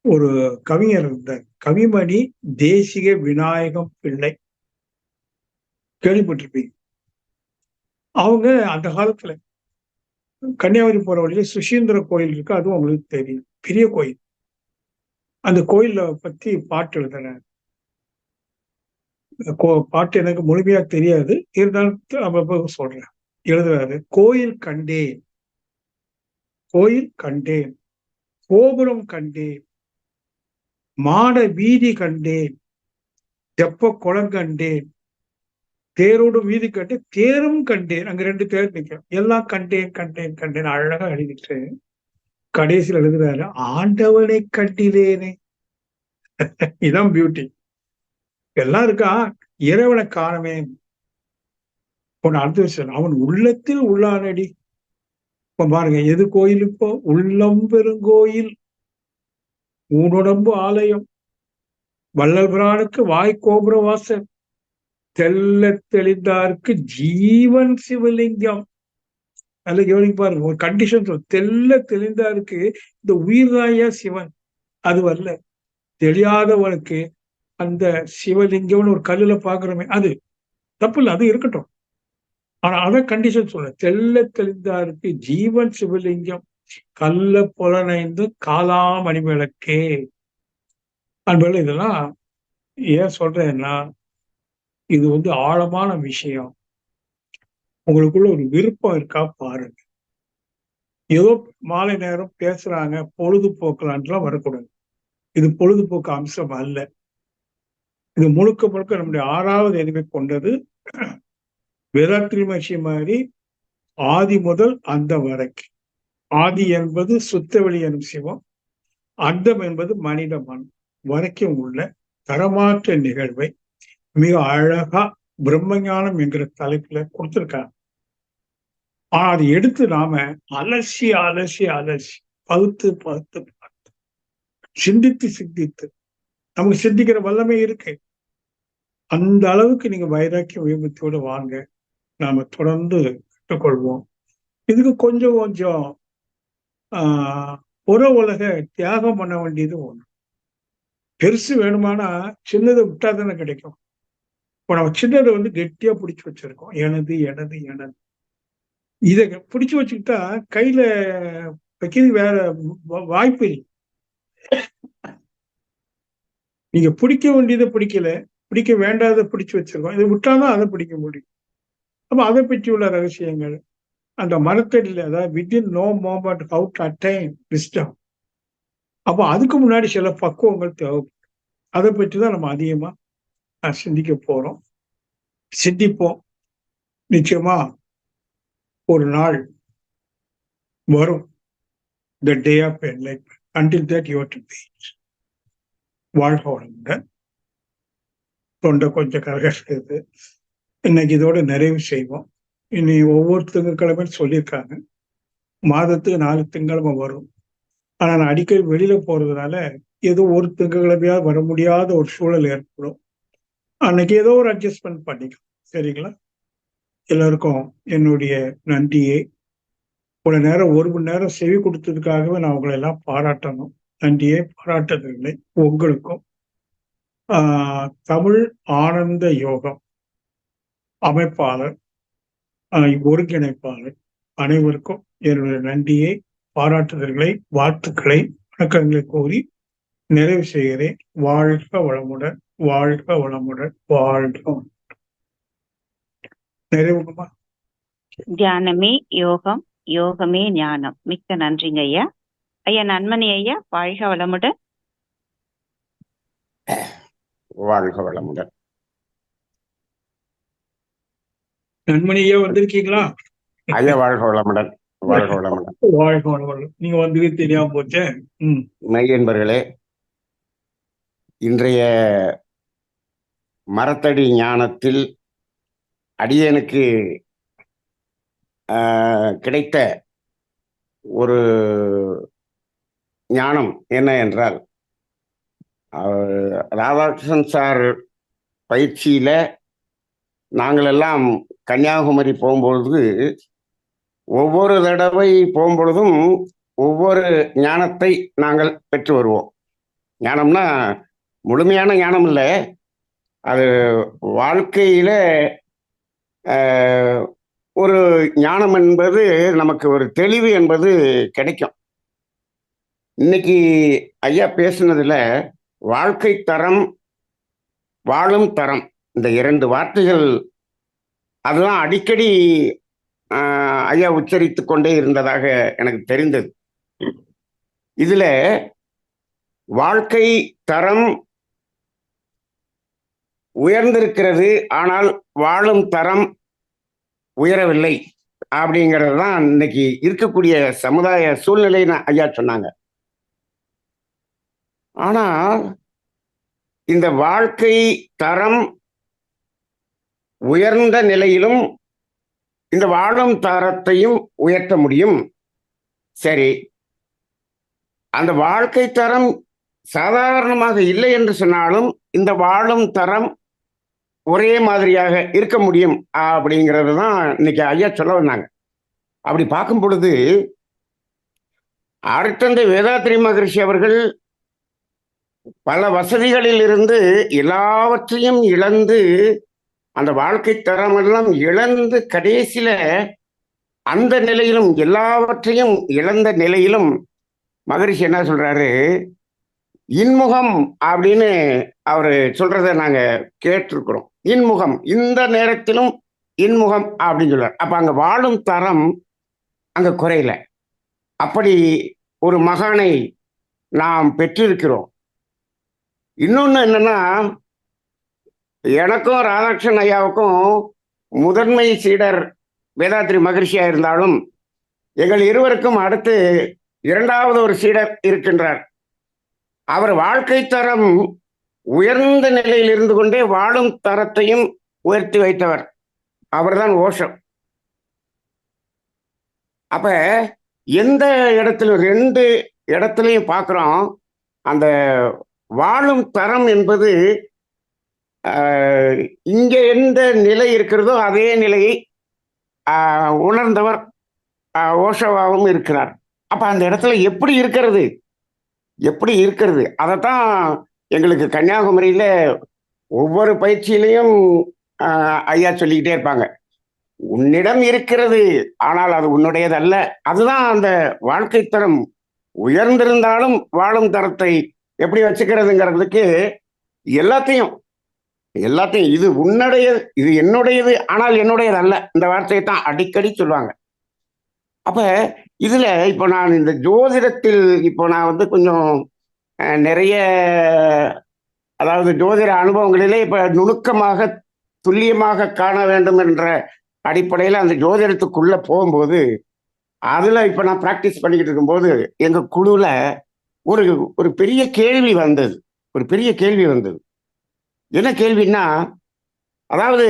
ஒரு கவிஞர் இருந்தார், கவிமணி தேசிக விநாயகம் பிள்ளை, கேள்விப்பட்டிருப்பீங்க. அவங்க அந்த காலத்துல கன்னியாகுமரி போற வழியில சுசீந்திர கோயில் இருக்கு, அதுவும் உங்களுக்கு தெரியும், பெரிய கோயில். அந்த கோயில பத்தி பாட்டு எழுதுறாரு. பாட்டு எனக்கு முழுமையா தெரியாது, இருந்தாலும் சொல்றேன். எழுதுறாரு, கோயில் கண்டேன், கோபுரம் கண்டேன், மாட வீதி கண்டேன், தெப்ப குளம் கண்டேன், தேரோடு வீதி கண்டேன், தேரும் கண்டேன். அங்க 2 தேர் நிற்கும். எல்லாம் கண்டேன் அழகா எழுதிட்டு கடைசியில் எழுதுறாரு, ஆண்டவனை கண்டிலேனே. இதான் பியூட்டி. எல்லாம் இருக்கா, இறைவனை காணவே. அடுத்த விஷயம், அவன் உள்ளத்தில் உள்ளானடி. இப்ப பாருங்க, எது கோயில்? இப்போ உள்ளம் பெருங்கோயில், ஊனுடம்பு ஆலயம், வள்ளல் பிரானுக்கு வாய்க்கோபுர வாசல், தெல்ல தெளிந்தாருக்கு ஜீவன் சிவலிங்கம். நல்ல கவனிக்க பாருங்க, ஒரு கண்டிஷன் சொல்ல, தெல்ல தெளிந்தாருக்கு இந்த உயிர்தாயா சிவன், அது வரல. தெரியாதவனுக்கு அந்த சிவலிங்கம்னு ஒரு கல்லுல பாக்குறோமே, அது தப்பு இல்லை, அது இருக்கட்டும். ஆனா அத கண்டிஷன் சொல்ல, தெல்ல தெளிந்தாருக்கு ஜீவன் சிவலிங்கம், கல்ல புலனைந்து காலாமணி விளக்கே. அன்புல இதெல்லாம் ஏன் சொல்றேன்னா, இது ஆழமான விஷயம். உங்களுக்குள்ள ஒரு விருப்பம் இருக்கா பாருங்க. ஏதோ மாலை நேரம் பேசுறாங்க, பொழுதுபோக்கலான்லாம் வரக்கூடாது. இது பொழுதுபோக்கு அம்சம் அல்ல. இது முழுக்க முழுக்க நம்முடைய 6வது அறிவை கொண்டது. வேதாத்திரி மகிழ்ச்சி மாதிரி ஆதி முதல் அந்த வரைக்கும். ஆதி என்பது சுத்தவெளி எனும் சிவம், அந்தம் என்பது மனித மனம் வரைக்கும் உள்ள தரமாற்ற நிகழ்வை மிக அழகா பிரம்மஞானம் என்கிற தலைப்புல கொடுத்திருக்காங்க. ஆனா அதை எடுத்து நாம அலசி அலசி அலசி பகுத்து பகுத்து பார்த்து சிந்தித்து நமக்கு சிந்திக்கிற வல்லமை இருக்கு. அந்த அளவுக்கு நீங்க வைராக்கிய விபத்தோடு வாங்க, நாம தொடர்ந்து கற்றுக்கொள்வோம். இதுக்கு கொஞ்சம் புற உலக தியாகம் பண்ண வேண்டியது ஒண்ணு. பெருசு வேணுமானா சின்னதை விட்டா தானே கிடைக்கும். இப்போ நம்ம சின்னதை கெட்டியா பிடிச்சு வச்சிருக்கோம், எனது எனது எனது. இதை பிடிச்சு வச்சுக்கிட்டா கையில வைக்கிறது வேற வாய்ப்பு இல்லை. நீங்க பிடிக்க வேண்டியதை பிடிக்கல, பிடிக்க வேண்டாத பிடிச்சு வச்சிருக்கோம். இதை விட்டாதான் அதை பிடிக்க முடியும். அப்ப அதை பற்றி உள்ள ரகசியங்கள் அந்த மரத்தடியில், அதாவது within no moment how to attain wisdom, அப்போ அதுக்கு முன்னாடி சில பக்குவங்கள் தேவைப்படும். அதை பற்றி தான் நம்ம அதிகமா சிந்திக்க போறோம். சிந்திப்போம். நிச்சயமா ஒரு நாள் வரும். The day of enlightenment. Until that you have to wait. வாழ்க வளமுடன். தொண்டை கொஞ்சம் கரகரக்குது. இன்னைக்கு இதோட நிறைவு செய்வோம். இனி ஒவ்வொரு திங்கட்கிழமையும் சொல்லியிருக்காங்க, மாதத்துக்கு 4 திங்கட்கிழமை வரும். ஆனா நான் அடிக்கடி வெளியில போறதுனால ஏதோ ஒரு திங்கட்கிழமையா வர முடியாத ஒரு சூழல் ஏற்படும். அன்னைக்கு ஏதோ ஒரு அட்ஜஸ்ட்மெண்ட் பண்ணிக்கலாம். சரிங்களா? எல்லாருக்கும் என்னுடைய நன்றியை. இவ்வளவு நேரம் 1 மணி நேரம் செவி கொடுத்ததுக்காகவே நான் உங்களை எல்லாம் பாராட்டணும். நன்றியை பாராட்டுதல்களை உங்களுக்கும். தமிழ் ஆனந்த யோகம் அமைப்பாளர், ஒருங்கிணைப்பாளர் அனைவருக்கும் என்னுடைய நன்றியை, பாராட்டுதல்களை, வாழ்த்துக்களை, வணக்கங்களை கூறி நிறைவு செய்கிறேன். வாழ்க வளமுடன், வாழ்க வளமுடன், வாழ்க வளமுடன். நிறைவுமா? தியானமே யோகம், யோகமே ஞானம். மிக்க நன்றிங்க ஐயா. ஐயா நன்மணி ஐயா, வாழ்க வளமுடன். வாழ்க வளமுடன். நன்மணியே வந்திருக்கீங்களா? ஐயா வாழ்க வளமுடன். வாழ்க வளமுடன். வாழ்க வளமுடன். நீங்க வந்து தெரியாம போச்சே. மெய்யன்பர்களே, இன்றைய மரத்தடி ஞானத்தில் அடியனுக்கு கிடைத்த ஒரு ஞானம் என்ன என்றால், ராதாகிருஷ்ணன் சார் பயிற்சியில நாங்கள் எல்லாம் கன்னியாகுமரி போகும்பொழுது, ஒவ்வொரு தடவை போகும்பொழுதும் ஒவ்வொரு ஞானத்தை நாங்கள் பெற்று வருவோம். ஞானம்னா முழுமையான ஞானம் இல்லை, அது வாழ்க்கையில ஒரு ஞானம் என்பது, நமக்கு ஒரு தெளிவு என்பது கிடைக்கும். இன்னைக்கு ஐயா பேசுனதுல வாழ்க்கை தரம், வாழும் தரம், இந்த 2 வார்த்தைகள் அதெல்லாம் அடிக்கடி ஐயா உச்சரித்து கொண்டே இருந்ததாக எனக்கு தெரிந்தது. இதுல வாழ்க்கை தரம் உயர்ந்திருக்கிறது, ஆனால் வாழும் தரம் உயரவில்லை அப்படிங்கிறது தான் இன்னைக்கு இருக்கக்கூடிய சமுதாய சூழ்நிலைன்னு ஐயா சொன்னாங்க. ஆனா இந்த வாழ்க்கை தரம் உயர்ந்த நிலையிலும் இந்த வாழும் தரத்தையும் உயர்த்த முடியும். சரி, அந்த வாழ்க்கை தரம் சாதாரணமாக இல்லை என்று சொன்னாலும் இந்த வாழும் தரம் ஒரே மாதிரியாக இருக்க முடியும் அப்படிங்கிறது தான் இன்னைக்கு ஐயா சொல்ல வந்தாங்க. அப்படி பார்க்கும் பொழுது அருட்தந்தை வேதாத்ரி மகரிஷி அவர்கள் பல வசதிகளில் இருந்து எல்லாவற்றையும் இழந்து, அந்த வாழ்க்கை தரம் எல்லாம் இழந்து, கடைசியில அந்த நிலையிலும், எல்லாவற்றையும் இழந்த நிலையிலும் மகரிஷி என்ன சொல்றாரு, இன்முகம் அப்படின்னு அவரு சொல்றத நாங்க கேட்டிருக்கிறோம். இன்முகம், இந்த நேரத்திலும் இன்முகம் அப்படின்னு சொல்றாரு. அப்ப அங்க வாழும் தரம் அங்க குறையல. அப்படி ஒரு மகானை நாம் பெற்றிருக்கிறோம். இன்னொன்னு என்னன்னா, எனக்கும் ராதாகிருஷ்ணன் ஐயாவுக்கும் முதன்மை சீடர் வேதாத்ரி மகரிஷியா இருந்தாலும், எங்கள் இருவருக்கும் அடுத்து 2வது ஒரு சீடர் இருக்கின்றார். அவர் வாழ்க்கை தரம் உயர்ந்த நிலையில் இருந்து கொண்டே வாழும் தரத்தையும் உயர்த்தி வைத்தவர். அவர்தான் ஓஷோ. அப்ப எந்த இடத்துல, 2 இடத்துலையும் பார்க்கிறோம், அந்த வாழும் தரம் என்பது இங்க எந்த நிலை இருக்கிறதோ அதே நிலையை உணர்ந்தவர் ஓஷோவாகவும் இருக்கிறார். அப்ப அந்த இடத்துல எப்படி இருக்கிறது அதைத்தான் எங்களுக்கு கன்னியாகுமரியில ஒவ்வொரு பயிற்சியிலையும் ஐயா சொல்லிக்கிட்டே இருப்பாங்க. உன்னிடம் இருக்கிறது, ஆனால் அது உன்னுடையது அல்ல. அதுதான் அந்த வாழ்க்கை தரம் உயர்ந்திருந்தாலும் வாழும் தரத்தை எப்படி வச்சுக்கிறதுங்கிறதுக்கு எல்லாத்தையும் இது உன்னுடையது, இது என்னுடையது, ஆனால் என்னுடையது அல்ல, இந்த வார்த்தையை தான் அடிக்கடி சொல்லுவாங்க. அப்ப இதுல இப்போ நான் இந்த ஜோதிடத்தில் இப்போ நான் கொஞ்சம் நிறைய அதாவது ஜோதிட அனுபவங்களிலே இப்ப நுணுக்கமாக துல்லியமாக காண வேண்டும் என்ற அடிப்படையில் அந்த ஜோதிடத்துக்குள்ள போகும்போது அதுல இப்ப நான் பிராக்டிஸ் பண்ணிக்கிட்டு இருக்கும்போது எங்க குழுல ஒரு ஒரு பெரிய கேள்வி வந்தது. என்ன கேள்வின்னா, அதாவது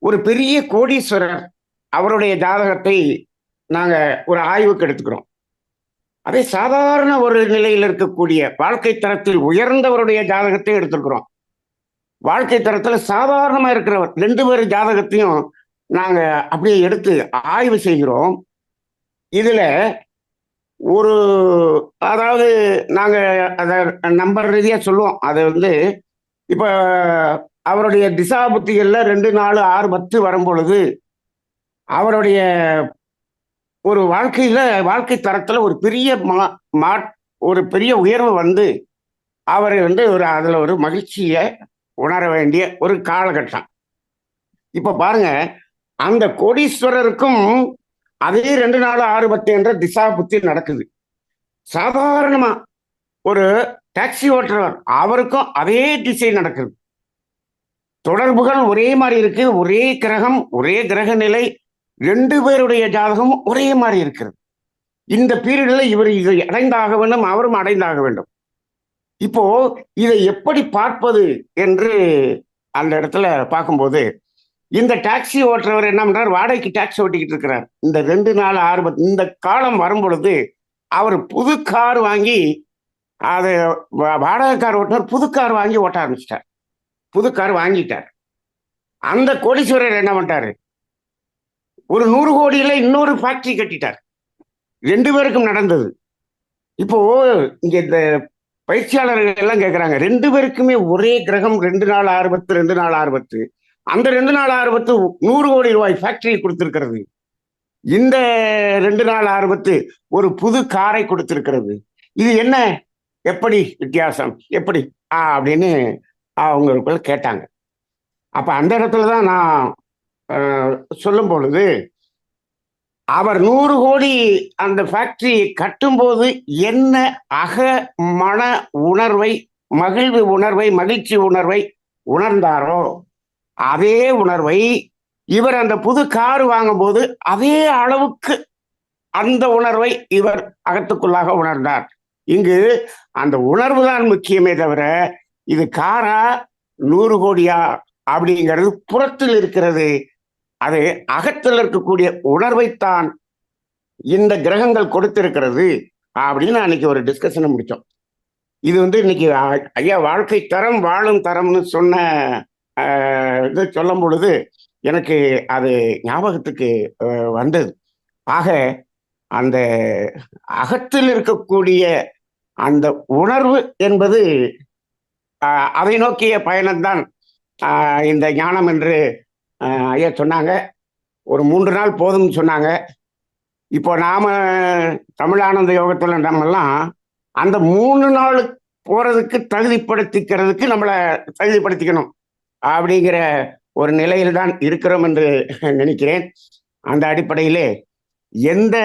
ஒரு பெரிய கோடீஸ்வரர் அவருடைய ஜாதகத்தை நாங்க ஒரு ஆய்வுக்கு எடுத்துக்கிறோம். அதே சாதாரண ஒரு நிலையில் இருக்கக்கூடிய வாழ்க்கை தரத்தில் உயர்ந்தவருடைய ஜாதகத்தை எடுத்துக்கிறோம். வாழ்க்கை தரத்துல சாதாரணமா இருக்கிறவர் 2 பேர் ஜாதகத்தையும் நாங்க அப்படியே எடுத்து ஆய்வு செய்கிறோம். இதுல ஒரு அதாவது நாங்க அத நம்பர் ரீதியா சொல்லுவோம். அது இப்ப அவருடைய திசா புத்திகள்ல 2, 4, 6, 10 வரும் பொழுது அவருடைய ஒரு வாழ்க்கை தரத்துல ஒரு பெரிய ஒரு பெரிய உயர்வு அவர் அதுல ஒரு மகிழ்ச்சியை உணர வேண்டிய ஒரு காலகட்டம். இப்ப பாருங்க, அந்த கோடீஸ்வரருக்கும் அதே 2, 4, 6, 10 என்ற திசா புத்தி நடக்குது. சாதாரணமா ஒரு டாக்ஸி ஓட்டுறவர் அவருக்கும் அதே திசை நடக்குது. தொடர்புகள் ஒரே மாதிரி இருக்கு. ஒரே கிரகம், ஒரே கிரக நிலை, 2 பேருடைய ஜாதகமும் ஒரே மாதிரி இருக்கிறது. இந்த பீரியட்ல இவர் இதை அடைந்தாக வேண்டும், அவரும் அடைந்தாக வேண்டும். இப்போ இதை எப்படி பார்ப்பது என்று அந்த இடத்துல பார்க்கும்போது, இந்த டாக்ஸி ஓட்டுறவர் என்ன பண்றார், வாடகைக்கு டாக்ஸி ஓட்டிக்கிட்டு இருக்கிறார். இந்த 2, 4, 6, 10 இந்த காலம் வரும் பொழுது அவர் புது கார் வாங்கி, அது வாடகை கார் ஓட்டுனர் புது கார் வாங்கி ஓட்ட ஆரம்பிச்சிட்டார். புது கார் வாங்கிட்டார். அந்த கோடீஸ்வரர் என்ன பண்ணிட்டாரு, ஒரு 100 கோடியில இன்னொரு ஃபேக்டரி கட்டிட்டார். 2 பேருக்கும் நடந்தது. இப்போ இங்க இந்த பயிற்சியாளர்கள் எல்லாம் கேட்கிறாங்க, 2 பேருக்குமே ஒரே கிரகம் 2, 4, 6, 10, 2, 4, 6, 10. அந்த 2, 4, 6, 10 100 கோடி ரூபாய் ஃபேக்டரி கொடுத்திருக்கிறது. இந்த 2, 4, 6, 10 ஒரு புது காரை கொடுத்திருக்கிறது. இது என்ன, எப்படி வித்தியாசம், எப்படி அப்படின்னு அவங்களுக்குள்ள கேட்டாங்க. அப்ப அந்த இடத்துலதான் நான் சொல்லும் பொழுது, அவர் 100 கோடி அந்த ஃபேக்டரி கட்டும்போது என்ன அக மன உணர்வை, மகிழ்வு உணர்வை, மகிழ்ச்சி உணர்வை உணர்ந்தாரோ அதே உணர்வை இவர் அந்த புது கார் வாங்கும் போது அதே அளவுக்கு அந்த உணர்வை இவர் அகத்துக்குள்ளாக உணர்ந்தார். இங்கு அந்த உணர்வு தான் முக்கியமே தவிர இது காரா 100 கோடியா அப்படிங்கிறது புறத்தில் இருக்கிறது. அது அகத்தில் இருக்கக்கூடிய உணர்வைத்தான் இந்த கிரகங்கள் கொடுத்திருக்கிறது அப்படின்னு அன்னைக்கு ஒரு டிஸ்கஷனை முடிச்சோம். இது இன்னைக்கு ஐயா வாழ்க்கை தரம் வாழும் தரம்னு சொன்ன இது சொல்லும் பொழுது எனக்கு அது ஞாபகத்துக்கு வந்தது. ஆக அந்த அகத்தில் இருக்கக்கூடிய அந்த உணர்வு என்பது அதை நோக்கிய பயணம்தான் இந்த ஞானம் என்று ஐயா சொன்னாங்க. ஒரு 3 நாள் போதும்னு சொன்னாங்க. இப்போ நாம தமிழானந்த யோகத்துல நம்மெல்லாம் அந்த 3 நாள் போறதுக்கு தகுதிப்படுத்திக்கிறதுக்கு நம்மளை தகுதிப்படுத்திக்கணும் அப்படிங்கிற ஒரு நிலையில் தான் இருக்கிறோம் என்று நினைக்கிறேன். அந்த அடிப்படையிலே எந்த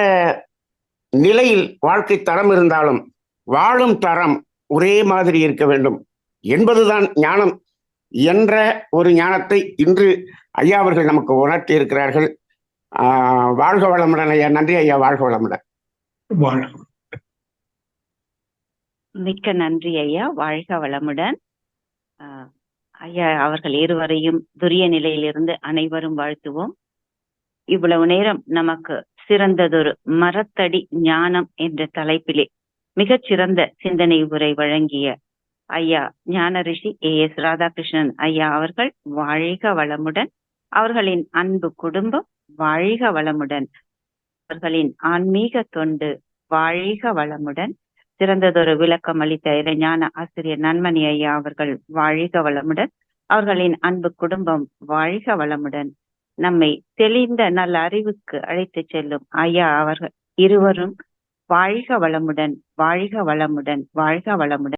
நிலையில் வாழ்க்கை தரம் இருந்தாலும் வாழும் தரம் ஒரே மாதிரி இருக்க வேண்டும் என்பதுதான் ஞானம் என்ற ஒரு ஞானத்தை இன்று ஐயா அவர்கள் நமக்கு உணர்த்தி இருக்கிறார்கள். வாழ்க வளமுடன் ஐயா. நன்றி ஐயா. வாழ்க வளமுடன். மிக்க நன்றி ஐயா. வாழ்க வளமுடன். ஐயா அவர்கள் இருவரையும் துரிய நிலையிலிருந்து அனைவரும் வாழ்த்துவோம். இவ்வளவு நேரம் நமக்கு சிறந்ததொரு மரத்தடி ஞானம் என்ற தலைப்பிலே மிகச்சிறந்த சிந்தனை உரை வழங்கிய ஐயா ஞான ரிஷி AS ராதாகிருஷ்ணன் ஐயா அவர்கள் வாழ்க வளமுடன். அவர்களின் அன்பு குடும்பம் வாழ்க வளமுடன். அவர்களின் ஆன்மீக தொண்டு வாழ்க வளமுடன். சிறந்ததொரு விளக்கம் அளித்த இறைஞான ஆசிரியர் நன்மணி ஐயா அவர்கள் வாழ்க வளமுடன். அவர்களின் அன்பு குடும்பம் வாழ்க வளமுடன். நம்மை தெளிந்த நல்ல அறிவுக்கு அழைத்து செல்லும் ஐயா அவர்கள் இருவரும் வாழ்க வளமுடன், வாழ்க வளமுடன், வாழ்க வளமுடன்.